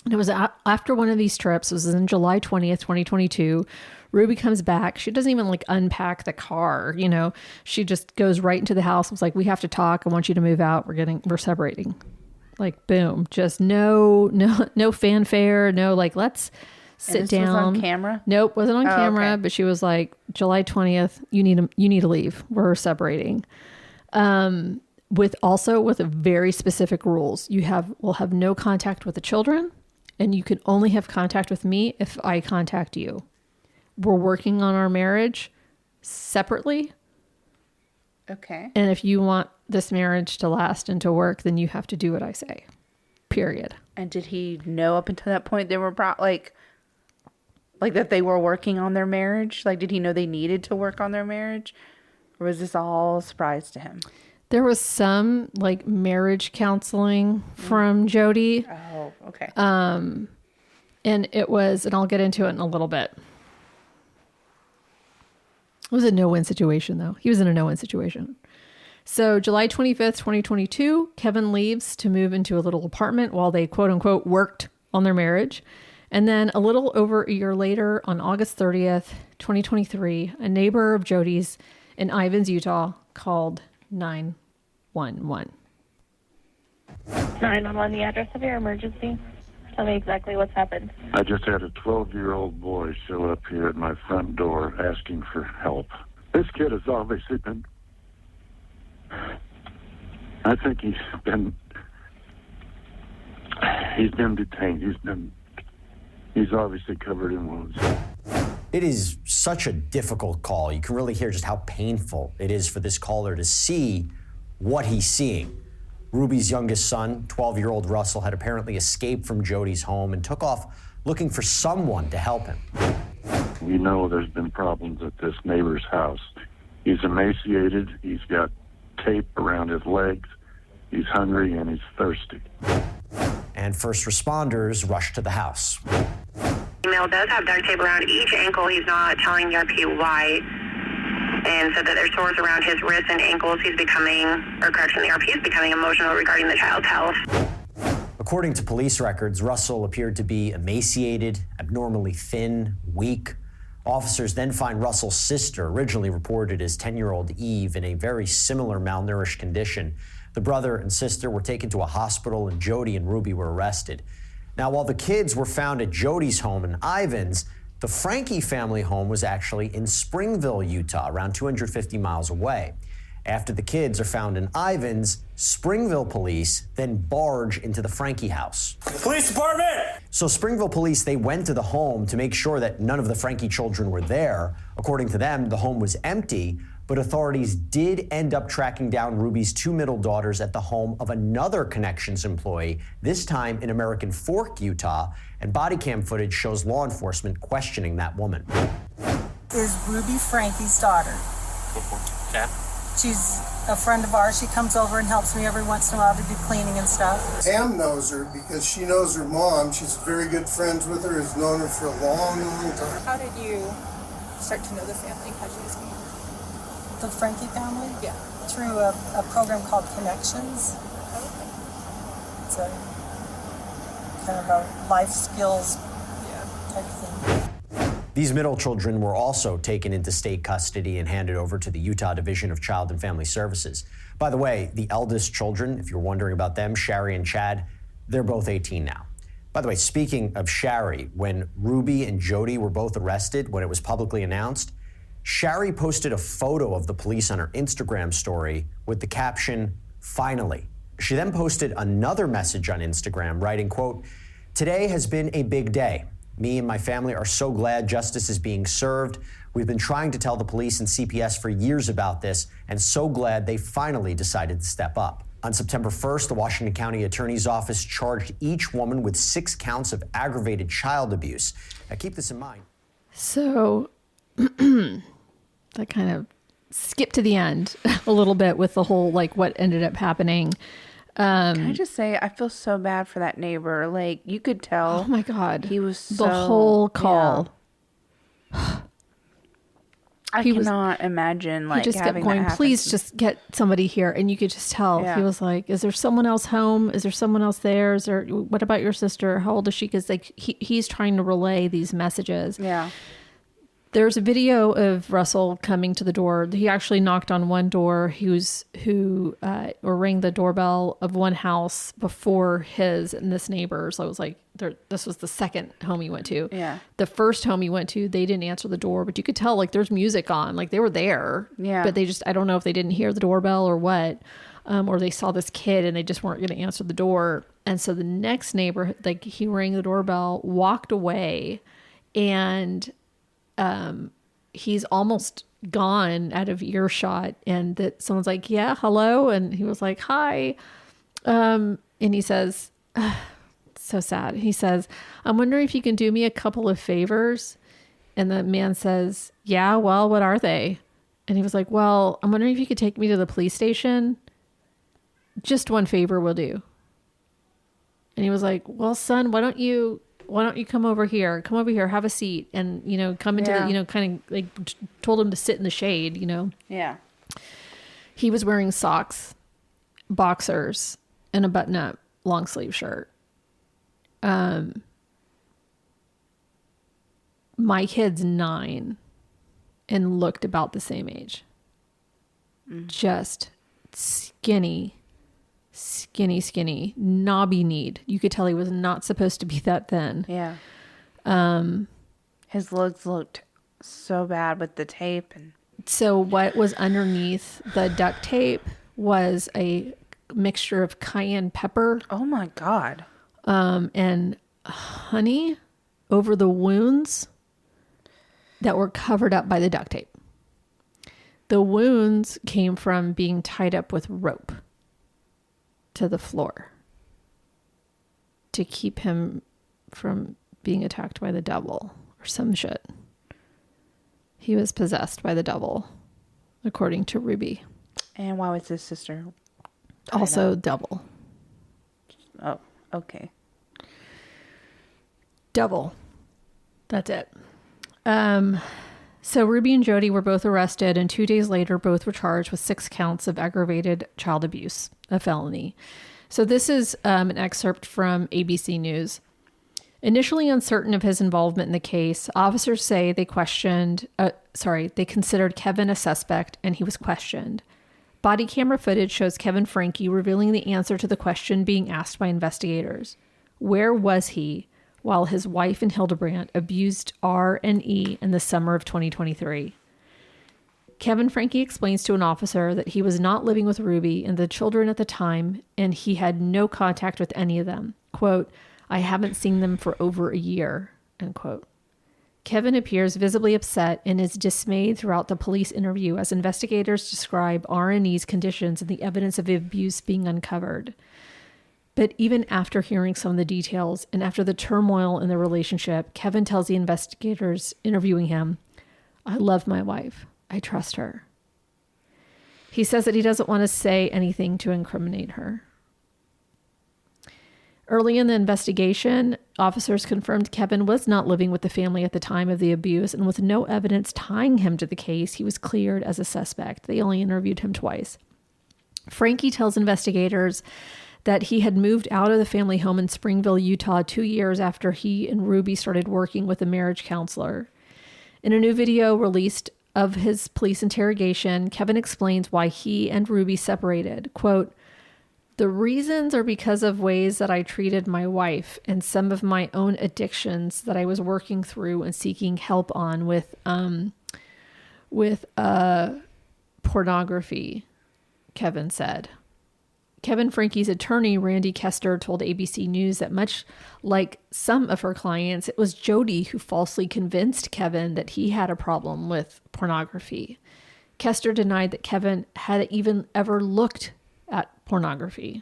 And it was after one of these trips, it was in July 20th, 2022. Ruby comes back. She doesn't even like unpack the car. She just goes right into the house. It was like, we have to talk. I want you to move out. We're separating. Like, boom, just no fanfare. No, like, let's sit down. Was on camera? Nope, wasn't on camera. Okay. But she was like, July 20th, you need to leave. We're separating. With very specific rules. We'll have no contact with the children, and you can only have contact with me if I contact you. We're working on our marriage separately. Okay. And if you want this marriage to last and to work, then you have to do what I say. Period. And did he know up until that point they were like that they were working on their marriage? Like, did he know they needed to work on their marriage? Or was this all a surprise to him? There was some like marriage counseling from Jodi. Oh, okay. And I'll get into it in a little bit. It was a no-win situation, though. He was in a no-win situation. So July 25th, 2022, Kevin leaves to move into a little apartment while they, quote unquote, worked on their marriage. And then a little over a year later, on August 30th, 2023, a neighbor of Jodi's in Ivins, Utah, called 911. 911, the address of your emergency. Tell me exactly what's happened. I just had a 12-year-old boy show up here at my front door asking for help. This kid has obviously been... I think he's been detained. He's obviously covered in wounds. It is such a difficult call. You can really hear just how painful it is for this caller to see what he's seeing. Ruby's youngest son, 12-year-old Russell, had apparently escaped from Jodi's home and took off looking for someone to help him. We know there's been problems at this neighbor's house. He's emaciated, he's got tape around his legs, he's hungry, and he's thirsty. And first responders rushed to the house. The male does have duct tape around each ankle. He's not telling the RP why. And said that there's sores around his wrists and ankles. The RP is becoming emotional regarding the child's health. According to police records, Russell appeared to be emaciated, abnormally thin, weak. Officers then find Russell's sister, originally reported as 10-year-old Eve, in a very similar malnourished condition. The brother and sister were taken to a hospital, and Jodi and Ruby were arrested. Now, while the kids were found at Jodi's home in Ivins, the Franke family home was actually in Springville, Utah, around 250 miles away. After the kids are found in Ivins, Springville police then barge into the Franke house. Police department! So Springville police, they went to the home to make sure that none of the Franke children were there. According to them, the home was empty, but authorities did end up tracking down Ruby's two middle daughters at the home of another Connections employee, this time in American Fork, Utah, and body cam footage shows law enforcement questioning that woman. Is Ruby Franke's daughter. Yeah. She's a friend of ours. She comes over and helps me every once in a while to do cleaning and stuff. Pam knows her because she knows her mom. She's very good friends with her, has known her for a long, long time. How did you start to know the family? How did you just meet? The Franke family? Yeah. Through a program called Connections. Okay. It's a kind of a life skills type thing. These middle children were also taken into state custody and handed over to the Utah Division of Child and Family Services. By the way, the eldest children, if you're wondering about them, Shari and Chad, they're both 18 now. By the way, speaking of Shari, when Ruby and Jodi were both arrested, when it was publicly announced, Shari posted a photo of the police on her Instagram story with the caption, "Finally, She then posted another message on Instagram, writing, quote, "Today has been a big day. Me and my family are so glad justice is being served. We've been trying to tell the police and CPS for years about this, and so glad they finally decided to step up." On September 1st, the Washington County Attorney's Office charged each woman with 6 counts of aggravated child abuse. Now, keep this in mind. So that kind of skipped to the end a little bit with the whole, like, what ended up happening. Can I just say, I feel so bad for that neighbor. Like, you could tell. Oh my God. He was the whole call. Yeah. I cannot imagine, like, he just having kept going, that happen. please just get somebody here. And you could just tell. Yeah. He was like, is there someone else home? Is there someone else there? Is there, what about your sister? How old is she? Because, like, he's trying to relay these messages. Yeah. There's a video of Russell coming to the door. He actually knocked on one door. Or rang the doorbell of one house before his and this neighbor's. So it was like, this was the second home he went to. Yeah. The first home he went to, they didn't answer the door, but you could tell, like, there's music on. Like, they were there. Yeah. But I don't know if they didn't hear the doorbell or what, or they saw this kid and they just weren't going to answer the door. And so the next neighbor, like, he rang the doorbell, walked away, and he's almost gone out of earshot, and that someone's like, yeah, hello. And he was like, hi. And he says, so sad. He says, I'm wondering if you can do me a couple of favors. And the man says, yeah, well, what are they? And he was like, well, I'm wondering if you could take me to the police station. Just one favor will do. And he was like, well, son, why don't you come over here? Come over here, have a seat, and, come into the, kind of like told him to sit in the shade, Yeah. He was wearing socks, boxers, and a button-up long sleeve shirt. My kid's 9 and looked about the same age. Just skinny, knobby kneed. You could tell he was not supposed to be that thin. Yeah. His legs looked so bad with the tape. And so what was underneath the duct tape was a mixture of cayenne pepper. Oh my God. And honey over the wounds that were covered up by the duct tape. The wounds came from being tied up with rope to the floor to keep him from being attacked by the devil or some shit. He was possessed by the devil, according to Ruby. And why was his sister also devil? Oh, okay. Devil. That's it. So Ruby and Jodi were both arrested, and 2 days later, both were charged with 6 counts of aggravated child abuse, a felony. So this is an excerpt from ABC News. Initially uncertain of his involvement in the case, officers say they considered Kevin a suspect, and he was questioned. Body camera footage shows Kevin Franke revealing the answer to the question being asked by investigators. Where was he while his wife and Hildebrandt abused R and E in the summer of 2023? Kevin Franke explains to an officer that he was not living with Ruby and the children at the time, and he had no contact with any of them. Quote, I haven't seen them for over a year, end quote. Kevin appears visibly upset and is dismayed throughout the police interview as investigators describe R&E's conditions and the evidence of abuse being uncovered. But even after hearing some of the details and after the turmoil in the relationship, Kevin tells the investigators interviewing him, I love my wife. I trust her. He says that he doesn't want to say anything to incriminate her. Early in the investigation, officers confirmed Kevin was not living with the family at the time of the abuse, and with no evidence tying him to the case, he was cleared as a suspect. They only interviewed him twice. Franke tells investigators that he had moved out of the family home in Springville, Utah 2 years after he and Ruby started working with a marriage counselor. In a new video released of his police interrogation, Kevin explains why he and Ruby separated. Quote, the reasons are because of ways that I treated my wife and some of my own addictions that I was working through and seeking help on with pornography, Kevin said. Kevin Franke's attorney, Randy Kester, told ABC News that much like some of her clients, it was Jodi who falsely convinced Kevin that he had a problem with pornography. Kester denied that Kevin had even ever looked at pornography.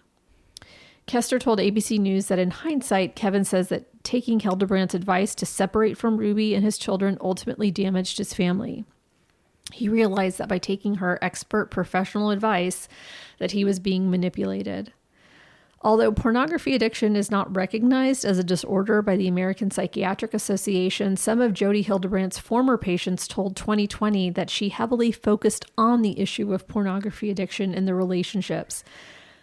Kester told ABC News that in hindsight, Kevin says that taking Hildebrandt's advice to separate from Ruby and his children ultimately damaged his family. He realized that by taking her expert professional advice, that he was being manipulated. Although pornography addiction is not recognized as a disorder by the American Psychiatric Association, some of Jodi Hildebrandt's former patients told 2020 that she heavily focused on the issue of pornography addiction in their relationships,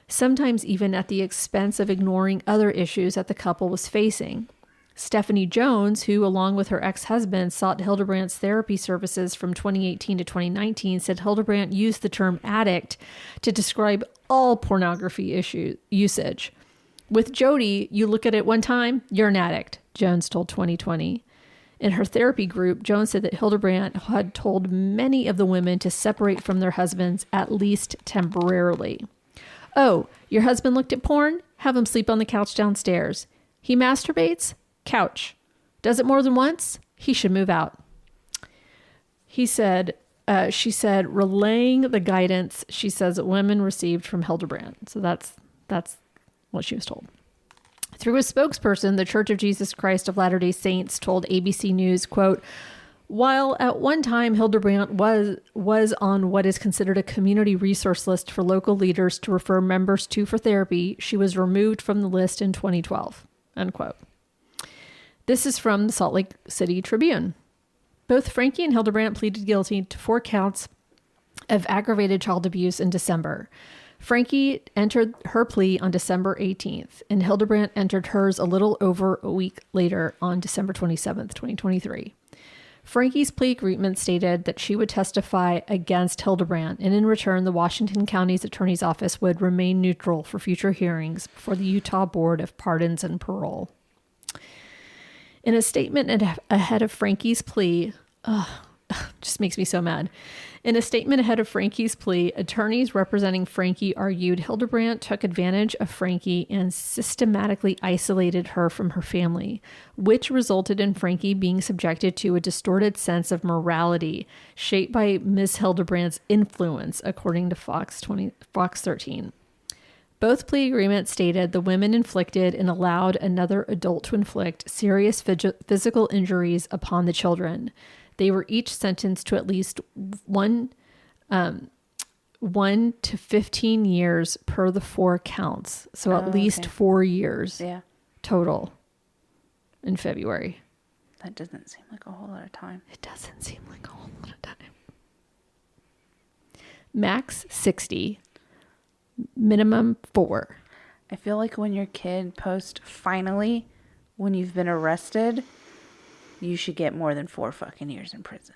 sometimes even at the expense of ignoring other issues that the couple was facing. Stephanie Jones, who, along with her ex-husband, sought Hildebrandt's therapy services from 2018 to 2019, said Hildebrandt used the term addict to describe all pornography usage. With Jodi, you look at it one time, you're an addict, Jones told 2020. In her therapy group, Jones said that Hildebrandt had told many of the women to separate from their husbands, at least temporarily. Oh, your husband looked at porn? Have him sleep on the couch downstairs. He masturbates? Couch. Does it more than once? He should move out. She said, relaying the guidance she says that women received from Hildebrandt. So that's what she was told. Through a spokesperson, the Church of Jesus Christ of Latter-day Saints told ABC News, quote, while at one time Hildebrandt was on what is considered a community resource list for local leaders to refer members to for therapy, she was removed from the list in 2012, unquote. This is from the Salt Lake City Tribune. Both Franke and Hildebrandt pleaded guilty to 4 counts of aggravated child abuse in December. Franke entered her plea on December 18th, and Hildebrandt entered hers a little over a week later on December 27th, 2023. Franke's plea agreement stated that she would testify against Hildebrandt, and in return, the Washington County's Attorney's Office would remain neutral for future hearings before the Utah Board of Pardons and Parole. In a statement ahead of Franke's plea, just makes me so mad. In a statement ahead of Franke's plea, attorneys representing Franke argued Hildebrandt took advantage of Franke and systematically isolated her from her family, which resulted in Franke being subjected to a distorted sense of morality shaped by Ms. Hildebrandt's influence, according to Fox 13. Both plea agreements stated the women inflicted and allowed another adult to inflict serious physical injuries upon the children. They were each sentenced to at least 1 to 15 years per the 4 counts. So at least 4 years total in February. That doesn't seem like a whole lot of time. It doesn't seem like a whole lot of time. Max 60. Minimum 4. I feel like when your kid posts finally when you've been arrested, you should get more than 4 fucking years in prison.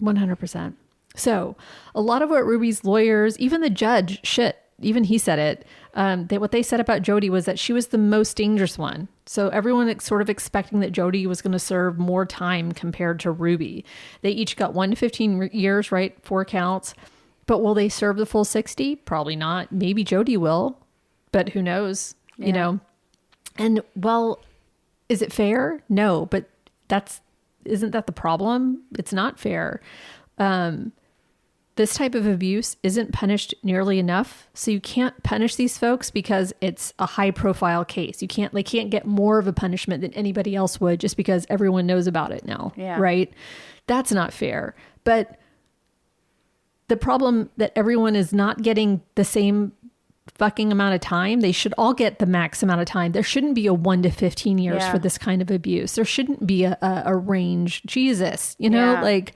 100%. So a lot of what Ruby's lawyers, even the judge, even he said it, what they said about Jodi was that she was the most dangerous one. So everyone sort of expecting that Jodi was going to serve more time compared to Ruby. They each got 1 to 15 years, right? 4 counts. But will they serve the full 60? Probably not. Maybe Jodi will, but who knows, you know? And well, is it fair? No, but isn't that the problem? It's not fair. This type of abuse isn't punished nearly enough. So you can't punish these folks because it's a high profile case. They can't get more of a punishment than anybody else would just because everyone knows about it now. Yeah. Right? That's not fair. But the problem that everyone is not getting the same fucking amount of time. They should all get the max amount of time. There shouldn't be a 1 to 15 years for this kind of abuse. There shouldn't be a range. Jesus, like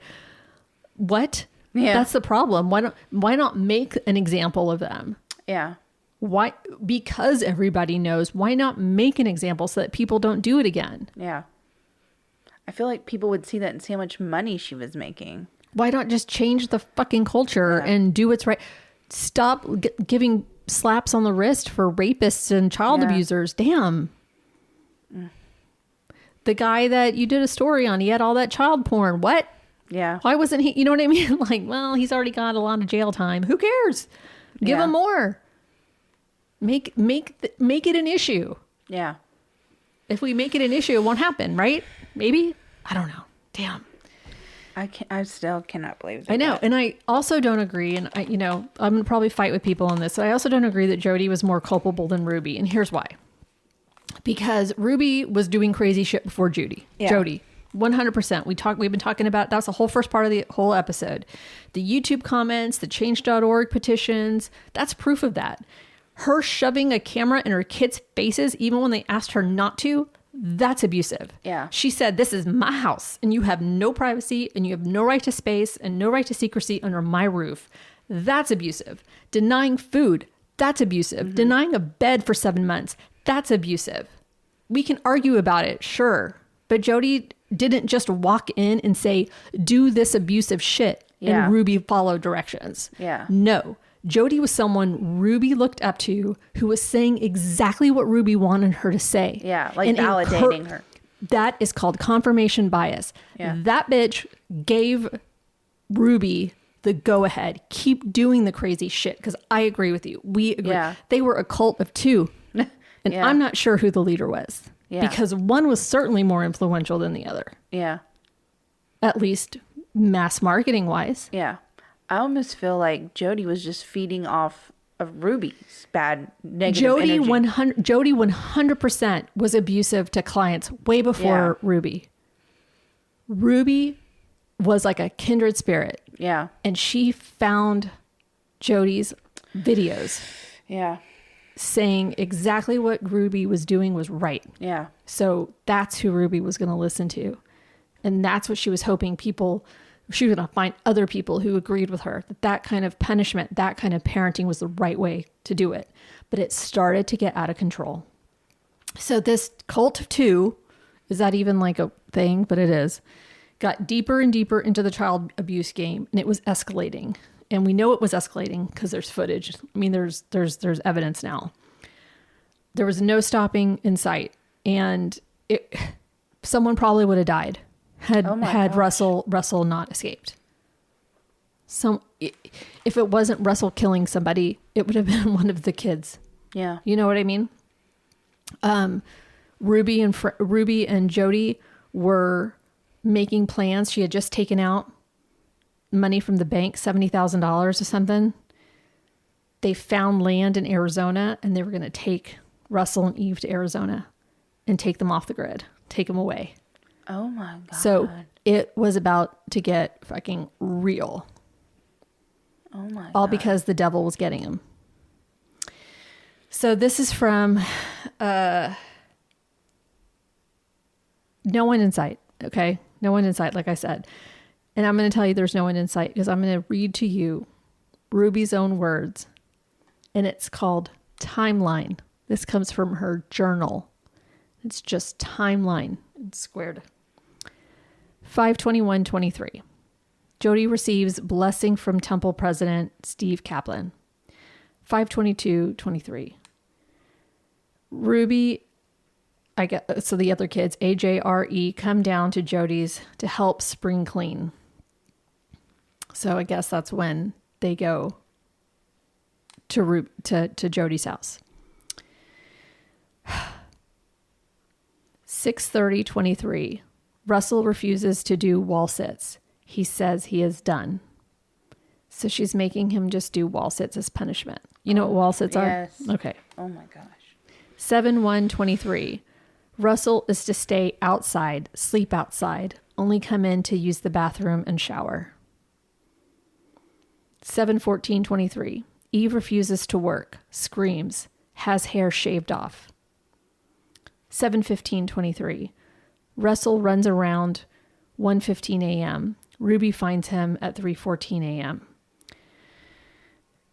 what? Yeah. That's the problem. Why not make an example of them? Yeah. Why? Because everybody knows. Why not make an example so that people don't do it again? Yeah. I feel like people would see that and see how much money she was making. Why not just change the fucking culture and do what's right? Stop giving slaps on the wrist for rapists and child abusers. Damn. The guy that you did a story on, he had all that child porn. What? Yeah. Why wasn't he, you know what I mean? Like, well, he's already got a lot of jail time. Who cares? Give him more. Make it an issue. Yeah. If we make it an issue, it won't happen, right? Maybe? I don't know. Damn. I still cannot believe that. I know. And I also don't agree. And I'm going to probably fight with people on this. But I also don't agree that Jodi was more culpable than Ruby. And here's why. Because Ruby was doing crazy shit before Jodi. 100%. We've been talking about, that's the whole first part of the whole episode. The YouTube comments, the change.org petitions, that's proof of that. Her shoving a camera in her kids' faces, even when they asked her not to, that's abusive. Yeah. She said, this is my house and you have no privacy and you have no right to space and no right to secrecy under my roof. That's abusive. Denying food, that's abusive. Denying a bed for 7 months, that's abusive. We can argue about it, sure. But Jodi didn't just walk in and say, do this abusive shit and Ruby followed directions. Yeah. No. Jodi was someone Ruby looked up to who was saying exactly what Ruby wanted her to say. Yeah, like and validating her. That is called confirmation bias. Yeah. That bitch gave Ruby the go-ahead. Keep doing the crazy shit, because I agree with you. We agree. Yeah. They were a cult of two. And I'm not sure who the leader was. Yeah. Because one was certainly more influential than the other. Yeah. At least mass marketing wise. Yeah. I almost feel like Jodi was just feeding off of Ruby's bad negative energy. Jodi 100% was abusive to clients way before Ruby. Ruby was like a kindred spirit. Yeah. And she found Jodi's videos. Yeah. Saying exactly what Ruby was doing was right. Yeah. So that's who Ruby was going to listen to. And that's what she was hoping she was going to find other people who agreed with her, that kind of punishment, that kind of parenting was the right way to do it. But it started to get out of control. So this cult of two, is that even like a thing? But it is. Got deeper and deeper into the child abuse game, and it was escalating. And we know it was escalating because there's footage. I mean, there's evidence now. There was no stopping in sight, and someone probably would have died had Russell not escaped. If it wasn't Russell killing somebody, it would have been one of the kids. Yeah, you know what I mean. Ruby and Jodi were making plans. She had just taken out money from the bank, $70,000 or something. They found land in Arizona, and they were going to take Russell and Eve to Arizona and take them off the grid, take them away. Oh my God. So it was about to get fucking real. Oh my God. All because the devil was getting him. So this is from No One in Sight. Okay. No One in Sight, like I said. And I'm going to tell you there's no one in sight because I'm going to read to you Ruby's own words. And it's called Timeline. This comes from her journal. It's just timeline. It's squared. 5/21/23. Jodi receives blessing from Temple President Steve Kaplan. 5/22/23. Ruby, so the other kids, AJRE, come down to Jodi's to help spring clean. So I guess that's when they go to Jodi's house. 6/30/23. Russell refuses to do wall sits. He says he is done. So she's making him just do wall sits as punishment. You know what wall sits are? Yes. Okay. Oh my gosh. 7/1/23. Russell is to stay outside, sleep outside, only come in to use the bathroom and shower. 7/14/23. Eve refuses to work, screams, has hair shaved off. 7/15/23. Russell runs around 1:15 a.m. Ruby finds him at 3:14 a.m.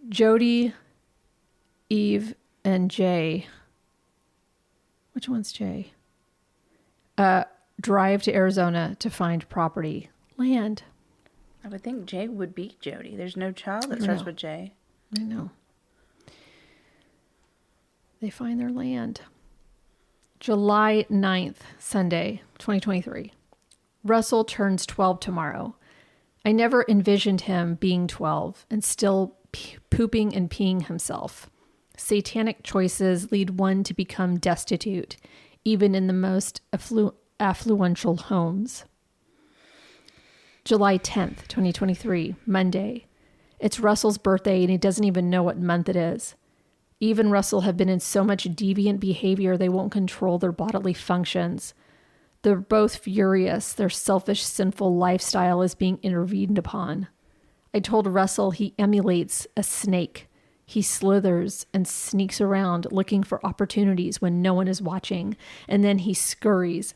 Jodi, Eve, and Jay. Which one's Jay? Drive to Arizona to find property. Land. I would think Jay would beat Jodi. There's no child that starts with Jay. I know. They find their land. July 9th, Sunday, 2023. Russell turns 12 tomorrow. I never envisioned him being 12 and still pooping and peeing himself. Satanic choices lead one to become destitute, even in the most affluential homes. July 10th, 2023, Monday. It's Russell's birthday and he doesn't even know what month it is. Eve and Russell have been in so much deviant behavior they won't control their bodily functions. They're both furious. Their selfish, sinful lifestyle is being intervened upon. I told Russell he emulates a snake. He slithers and sneaks around looking for opportunities when no one is watching, and then he scurries.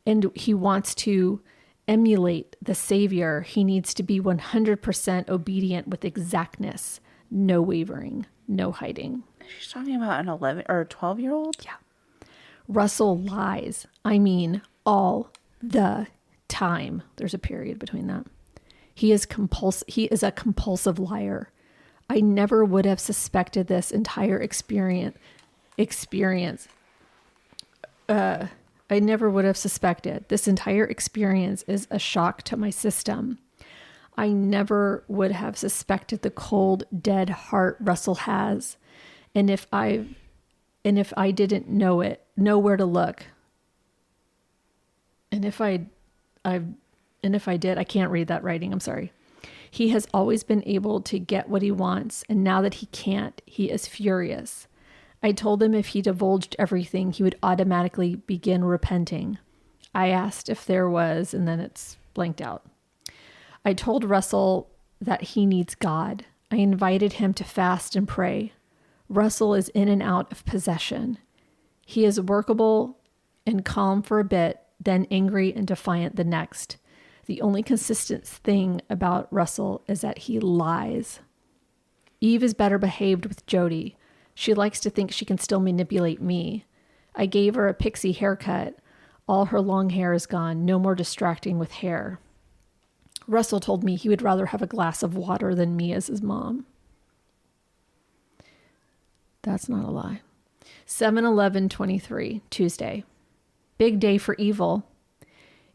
And he wants to emulate the Savior. He needs to be 100% obedient with exactness, no wavering, no hiding. She's talking about an 11 or 12-year-old? Yeah. Russell lies. I mean, all the time. There's a period between that. He is a compulsive liar. I never would have suspected this entire experience. I never would have suspected. This entire experience is a shock to my system. I never would have suspected the cold, dead heart Russell has. And if I didn't know where to look. And if I did, I can't read that writing. I'm sorry. He has always been able to get what he wants, and now that he can't, he is furious. I told him if he divulged everything, he would automatically begin repenting. I asked if there was, and then it's blanked out. I told Russell that he needs God. I invited him to fast and pray. Russell is in and out of possession. He is workable and calm for a bit, then angry and defiant the next. The only consistent thing about Russell is that he lies. Eve is better behaved with Jodi. She likes to think she can still manipulate me. I gave her a pixie haircut. All her long hair is gone. No more distracting with hair. Russell told me he would rather have a glass of water than me as his mom. That's not a lie. 7/11/23, Tuesday. Big day for evil.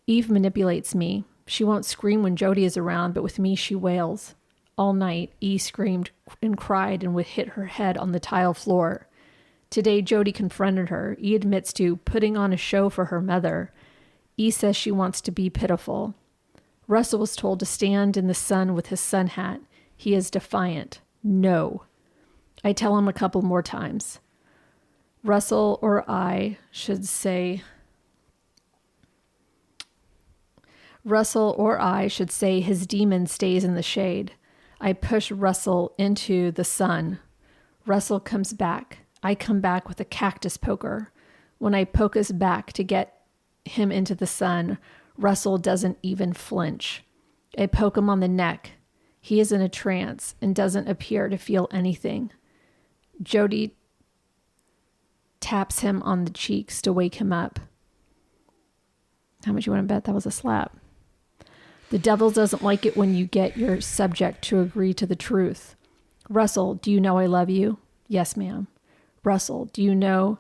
Eve manipulates me. She won't scream when Jodi is around, but with me she wails. All night, E screamed and cried and would hit her head on the tile floor. Today, Jodi confronted her. E admits to putting on a show for her mother. E says she wants to be pitiful. Russell was told to stand in the sun with his sun hat. He is defiant. No. I tell him a couple more times. Russell or I should say his demon stays in the shade. I push Russell into the sun. Russell comes back. I come back with a cactus poker. When I poke us back to get him into the sun, Russell doesn't even flinch. I poke him on the neck. He is in a trance and doesn't appear to feel anything. Jodi taps him on the cheeks to wake him up. How much you want to bet that was a slap? The devil doesn't like it when you get your subject to agree to the truth. Russell, do you know I love you? Yes, ma'am. Russell, do you know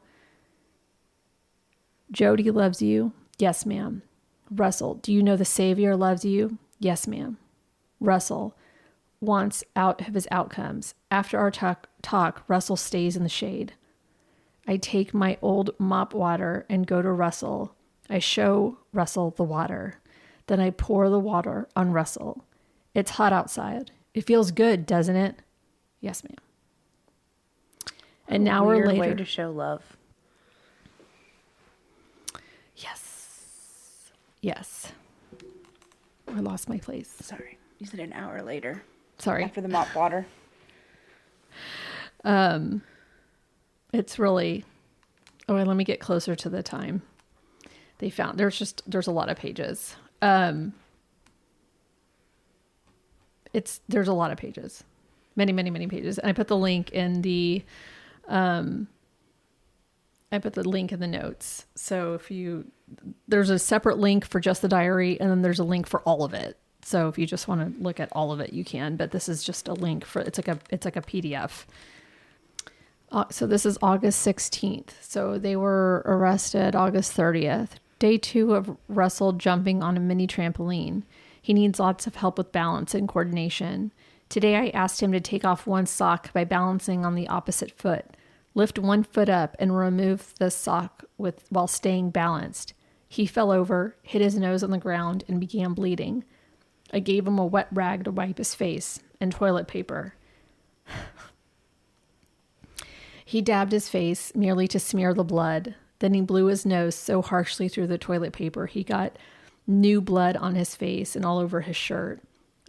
Jodi loves you? Yes, ma'am. Russell, do you know the Savior loves you? Yes, ma'am. Russell wants out of his outcomes. After our talk, Russell stays in the shade. I take my old mop water and go to Russell. I show Russell the water. Then I pour the water on Russell. It's hot outside. It feels good, doesn't it? Yes, ma'am. And an hour later. Way to show love. Yes. Yes. I lost my place. Sorry. You said an hour later. Sorry. After the mop water. It's really. Oh, let me get closer to the time. They found there's a lot of pages. There's a lot of pages, many pages. And I put the link in the notes. So there's a separate link for just the diary, and then there's a link for all of it. So if you just want to look at all of it, you can, but this is just a link for, it's like a PDF. So this is August 16th. So they were arrested August 30th. Day 2 of Russell jumping on a mini trampoline. He needs lots of help with balance and coordination. Today I asked him to take off one sock by balancing on the opposite foot. Lift one foot up and remove the sock while staying balanced. He fell over, hit his nose on the ground, and began bleeding. I gave him a wet rag to wipe his face and toilet paper. He dabbed his face merely to smear the blood. Then he blew his nose so harshly through the toilet paper he got new blood on his face and all over his shirt.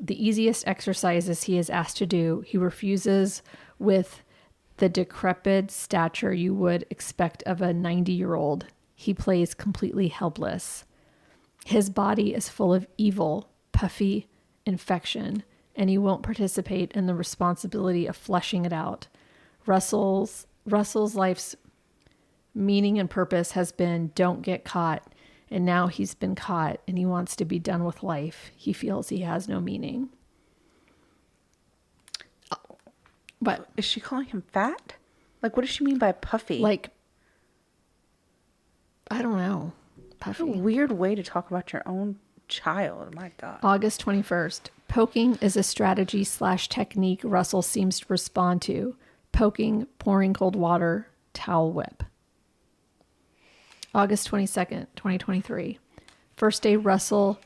The easiest exercises he is asked to do, he refuses with the decrepit stature you would expect of a 90-year-old. He plays completely helpless. His body is full of evil, puffy infection, and he won't participate in the responsibility of flushing it out. Russell's life's meaning and purpose has been don't get caught, and now he's been caught and he wants to be done with life. He feels he has no meaning. But is she calling him fat? Like, what does she mean by puffy? Like, I don't know. Puffy. What a weird way to talk about your own child. My God. August 21st. Poking is a strategy / technique Russell seems to respond to. Poking, pouring cold water, towel whip. August 22nd, 2023. First day Russell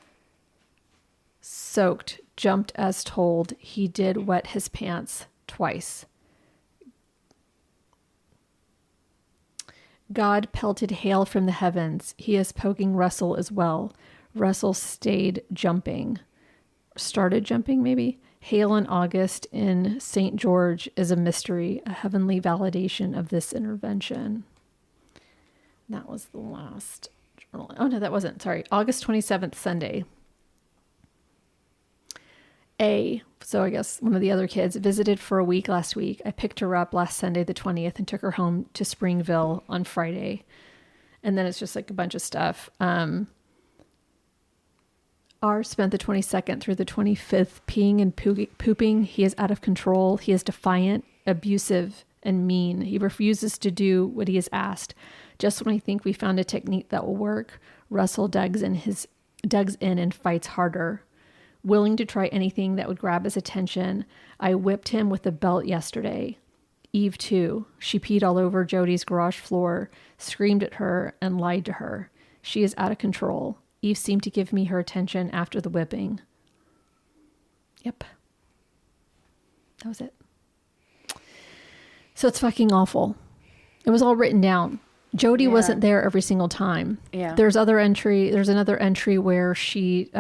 soaked, jumped as told. He did wet his pants twice. God pelted hail from the heavens. He is poking Russell as well. Russell started jumping maybe. Hail in August in St. George is a mystery, a heavenly validation of this intervention. That was the last journal. Oh, no, that wasn't. Sorry. August 27th, Sunday. So I guess one of the other kids visited for a week last week. I picked her up last Sunday, the 20th, and took her home to Springville on Friday. And then it's just like a bunch of stuff. R spent the 22nd through the 25th peeing and pooping. He is out of control. He is defiant, abusive, and mean. He refuses to do what he is asked. Just when I think we found a technique that will work, Russell digs in and fights harder. Willing to try anything that would grab his attention, I whipped him with a belt yesterday. Eve, too. She peed all over Jodi's garage floor, screamed at her, and lied to her. She is out of control. Eve seemed to give me her attention after the whipping. Yep. That was it. So it's fucking awful. It was all written down. Jodi wasn't there every single time. Yeah. There's another entry where she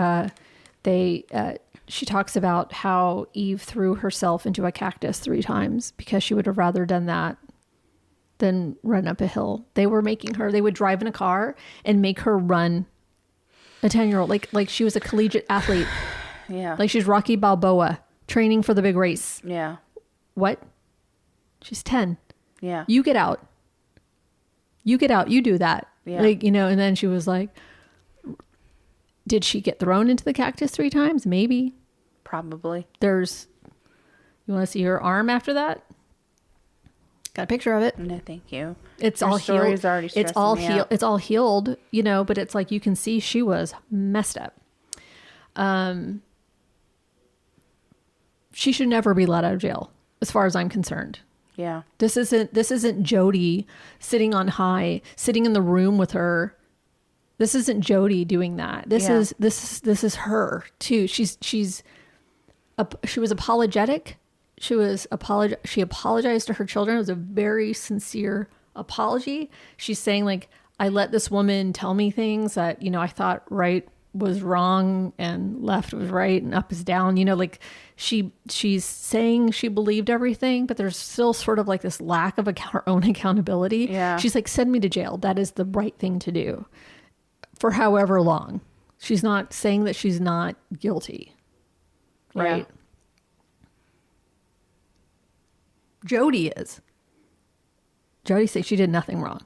talks about how Eve threw herself into a cactus 3 times because she would have rather done that than run up a hill. They would drive in a car and make her run a 10-year-old, like she was a collegiate athlete. Yeah. Like she's Rocky Balboa training for the big race. Yeah. What? She's 10. Yeah. You get out. You do that. Yeah. And then she was like, did she get thrown into the cactus 3 times? Maybe. Probably. You want to see her arm after that? Got a picture of it. No, thank you. It's Your all story healed. is already It's all stressing me healed. out. It's all healed, but it's like you can see she was messed up. She should never be let out of jail, as far as I'm concerned. Yeah. This isn't Jodi sitting on high, sitting in the room with her. This isn't Jodi doing that. This is her too. She was apologetic. She apologized to her children. It was a very sincere apology. She's saying like, I let this woman tell me things that, I thought right was wrong and left was right and up is down. Like she's saying she believed everything, but there's still sort of like this lack of her own accountability. Yeah. She's like, send me to jail. That is the right thing to do for however long. She's not saying that she's not guilty. Right. Yeah. Jodi is. Jodi says she did nothing wrong.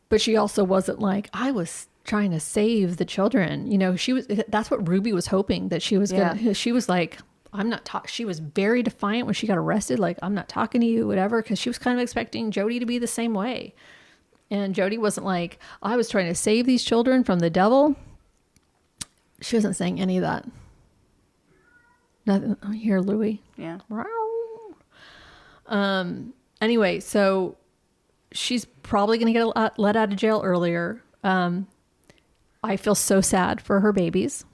But she also wasn't like, I was trying to save the children. That's what Ruby was hoping that she was she was like, I'm not she was very defiant when she got arrested. Like, I'm not talking to you, whatever. Cause she was kind of expecting Jodi to be the same way. And Jodi wasn't like, I was trying to save these children from the devil. She wasn't saying any of that. Nothing. Oh, here, Louie. Yeah. Anyway, so she's probably going to get let out of jail earlier. I feel so sad for her babies.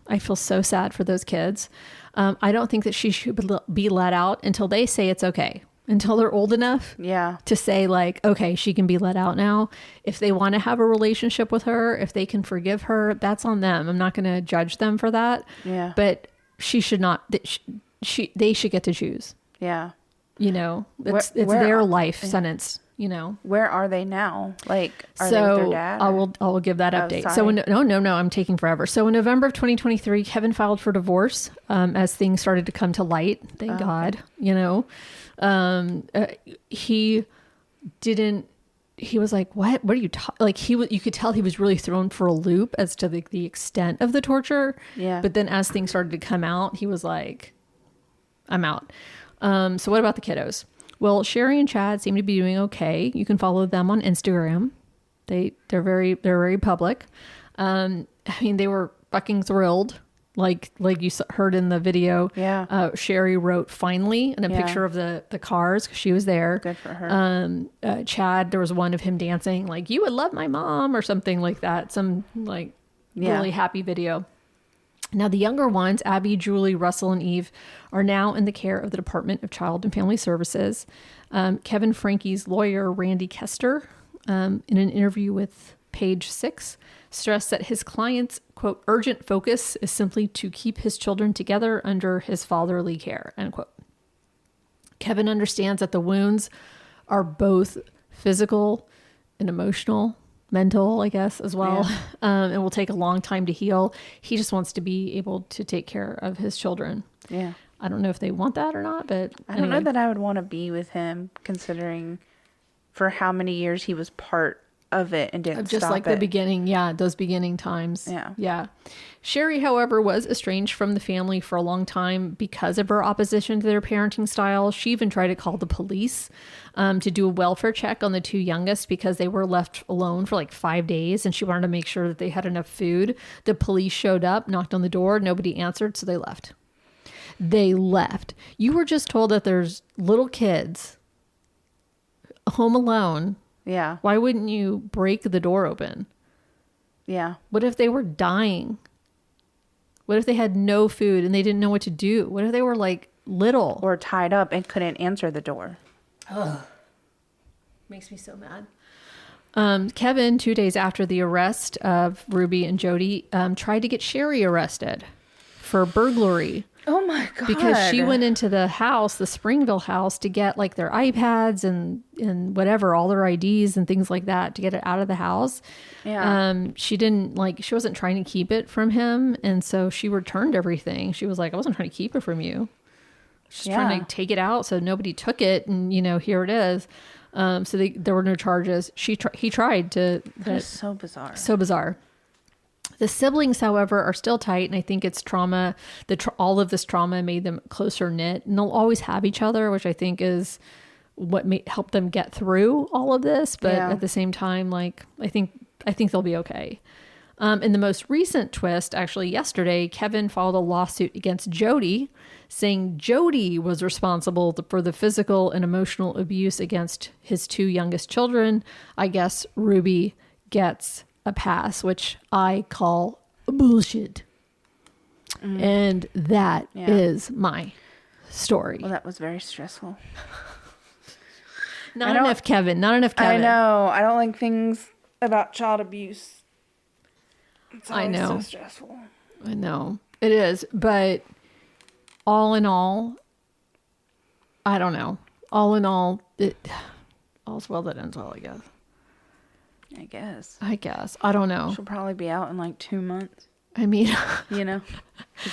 I feel so sad for those kids. I don't think that she should be let out until they say it's okay. Until they're old enough to say like, okay, she can be let out now. If they want to have a relationship with her, if they can forgive her, that's on them. I'm not going to judge them for that. Yeah. But she should not, they should get to choose. Yeah. You know, it's their life sentence, you know. Where are they now? Like, are they with their dad? I will give that update. So no, I'm taking forever. So in November of 2023, Kevin filed for divorce as things started to come to light. Thank God, you know. He was like, what are you like you could tell he was really thrown for a loop as to the extent of the torture. Yeah. But then as things started to come out, he was like, I'm out. So what about the kiddos? Well, Sherry and Chad seem to be doing okay. You can follow them on Instagram. They're very public. I mean, they were fucking thrilled. Like you heard in the video. Yeah. Sherry wrote finally and a picture of the cars 'cause she was there. Good for her. Chad, there was one of him dancing like, you would love my mom or something like that. Some like really happy video. Now the younger ones, Abby, Julie, Russell, and Eve, are now in the care of the Department of Child and Family Services. Kevin Franke's lawyer, Randy Kester, in an interview with Page 6, stressed that his client's, quote, urgent focus is simply to keep his children together under his fatherly care, end quote. Kevin understands that the wounds are both physical and emotional, mental, I guess, as well, and will take a long time to heal. He just wants to be able to take care of his children. Yeah. I don't know if they want that or not, but I don't know that I would want to be with him, considering for how many years he was part of it and didn't just stop like it. the beginning, those beginning times. Yeah. Sherry, however, was estranged from the family for a long time because of her opposition to their parenting style. She even tried to call the police to do a welfare check on the two youngest because they were left alone for like 5 days, and she wanted to make sure that they had enough food. The police showed up, knocked on the door, nobody answered, so they left. You were just told that there's little kids home alone. Yeah. Why wouldn't you break the door open? Yeah. What if they were dying? What if they had no food and they didn't know what to do? What if they were like little? Or tied up and couldn't answer the door? Ugh. Makes me so mad. Kevin, 2 days after the arrest of Ruby and Jodi, tried to get Sherry arrested for burglary. Oh my God. Because she went into the house, the Springville house, to get like their iPads and whatever, all their IDs and things like that to get it out of the house. Yeah. She wasn't trying to keep it from him. And so she returned everything. She was like, I wasn't trying to keep it from you. She's trying to take it out so nobody took it. And, here it is. So there were no charges. He tried to. That's so bizarre. So bizarre. The siblings, however, are still tight, and I think it's trauma. All of this trauma made them closer knit, and they'll always have each other, which I think is what helped them get through all of this. But at the same time, like I think they'll be okay. In the most recent twist, actually yesterday, Kevin filed a lawsuit against Jodi, saying Jodi was responsible for the physical and emotional abuse against his two youngest children. I guess Ruby gets a pass, which I call bullshit. And that is my story. Well, that was very stressful. Not enough Kevin. I know. I don't like things about child abuse. It's always so stressful. I know. It is. But all in all, I don't know. All in all, all's well that ends well, I guess. I guess. I don't know. She'll probably be out in like 2 months. I mean, it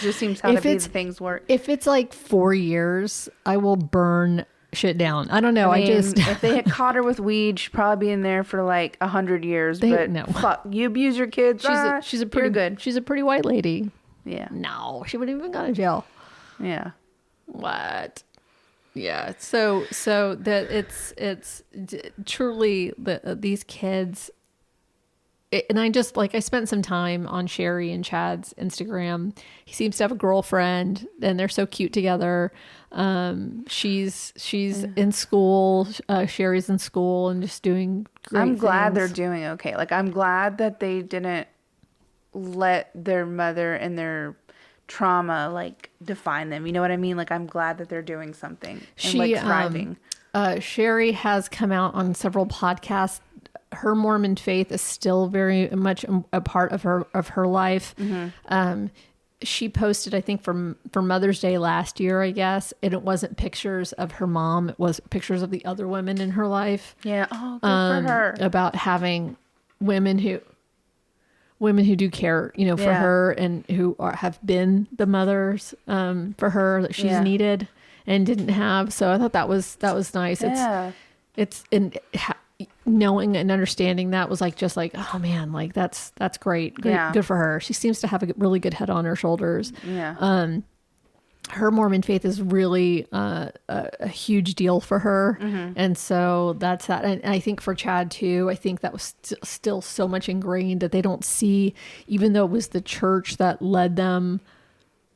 just seems how to be the things work. If it's like 4 years, I will burn shit down. I don't know. I mean, if they had caught her with weed, she'd probably be in there for like 100 years. Fuck, you abuse your kids. She's a pretty good. She's a pretty white lady. Yeah. No, she wouldn't even go to jail. Yeah. What? Yeah. So that it's truly these kids. and I just I spent some time on Sherry and Chad's Instagram. He seems to have a girlfriend and they're so cute together. She's in school. Sherry's in school and just doing great I'm glad things. they're doing okay. Like, I'm glad that they didn't let their mother and their trauma define them. You know what I mean? Like, I'm glad that they're doing something and thriving. Sherry has come out on several podcasts. Her Mormon faith is still very much a part of her life. Mm-hmm. She posted, I think, for Mother's Day last year, I guess, and it wasn't pictures of her mom. It was pictures of the other women in her life. Yeah. Oh, good for her. About having women who do care, for her and who have been the mothers for her that she's needed and didn't have. So I thought that was nice. Yeah. It's knowing and understanding that was oh man, that's great. Good for her. She seems to have a really good head on her shoulders. Yeah. Her Mormon faith is really a huge deal for her. Mm-hmm. And so that's that. And I think for Chad too, I think that was still so much ingrained that they don't see, even though it was the church that led them,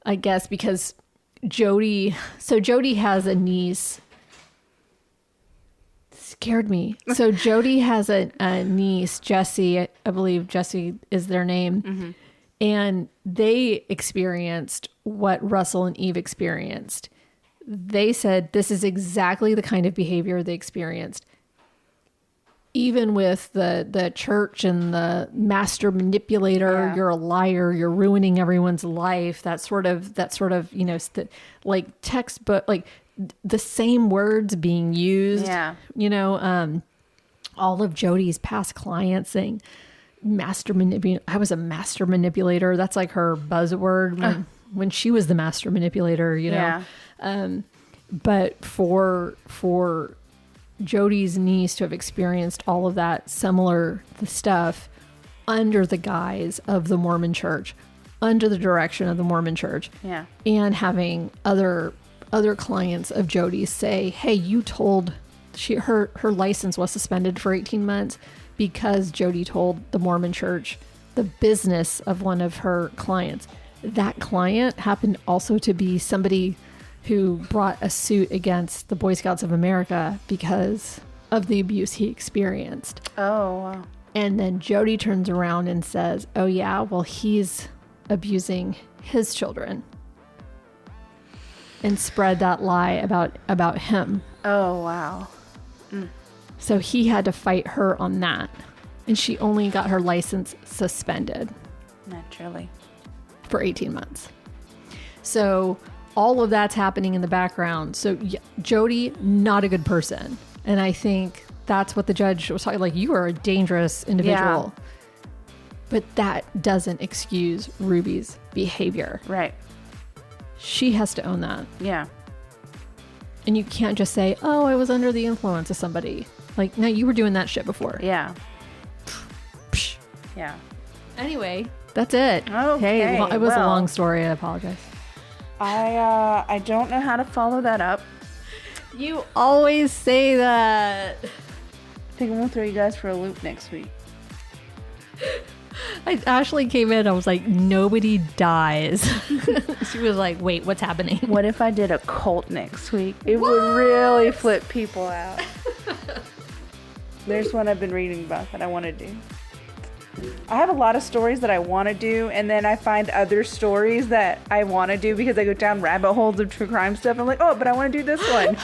I guess, because Jodi has a niece. Scared me. So Jodi has a niece, Jessie. I believe Jessie is their name. Mm-hmm. And they experienced what Russell and Eve experienced. They said this is exactly the kind of behavior they experienced. Even with the church and the master manipulator, you're a liar, you're ruining everyone's life. That sort of, textbook, the same words being used. Yeah. All of Jodi's past clients saying, master manipulator. I was a master manipulator. That's her buzzword when she was the master manipulator, Yeah. But for Jodi's niece to have experienced all of that similar stuff under the guise of the Mormon Church, under the direction of the Mormon Church, Yeah. and having other clients of Jodi's say, hey, you told her license was suspended for 18 months because Jodi told the Mormon Church the business of one of her clients. That client happened also to be somebody who brought a suit against the Boy Scouts of America because of the abuse he experienced. Oh, wow. And then Jodi turns around and says, oh yeah, well, he's abusing his children, and spread that lie about him. Oh, wow. So he had to fight her on that. And she only got her license suspended. Naturally. For 18 months. So all of that's happening in the background. So Jodi, not a good person. And I think that's what the judge was talking, you are a dangerous individual. Yeah. But that doesn't excuse Ruby's behavior. Right. She has to own that. Yeah. And you can't just say, oh, I was under the influence of somebody. No, you were doing that shit before. Yeah. Yeah. Anyway, that's it. Okay. Hey, it was a long story. I apologize. I don't know how to follow that up. You always say that. I think I'm going to throw you guys for a loop next week. Ashley came in. I was like, nobody dies. She was like, wait, what's happening? What if I did a cult next week? It would really flip people out. There's one I've been reading about that I want to do. I have a lot of stories that I want to do, and then I find other stories that I want to do because I go down rabbit holes of true crime stuff. I'm like, oh, but I want to do this one.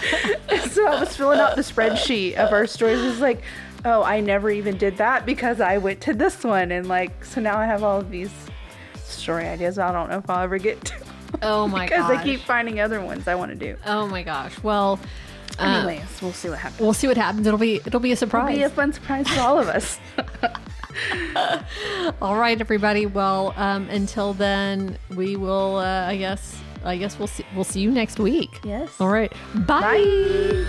So I was filling out the spreadsheet of our stories. It's like, oh, I never even did that because I went to this one. And so now I have all of these story ideas I don't know if I'll ever get to. Oh my gosh. Because I keep finding other ones I want to do. Oh my gosh. Well, anyways, we'll see what happens. It'll be a surprise. It'll be a fun surprise for all of us. All right, everybody. Well, until then, we will, I guess we'll see you next week. Yes. All right. Bye.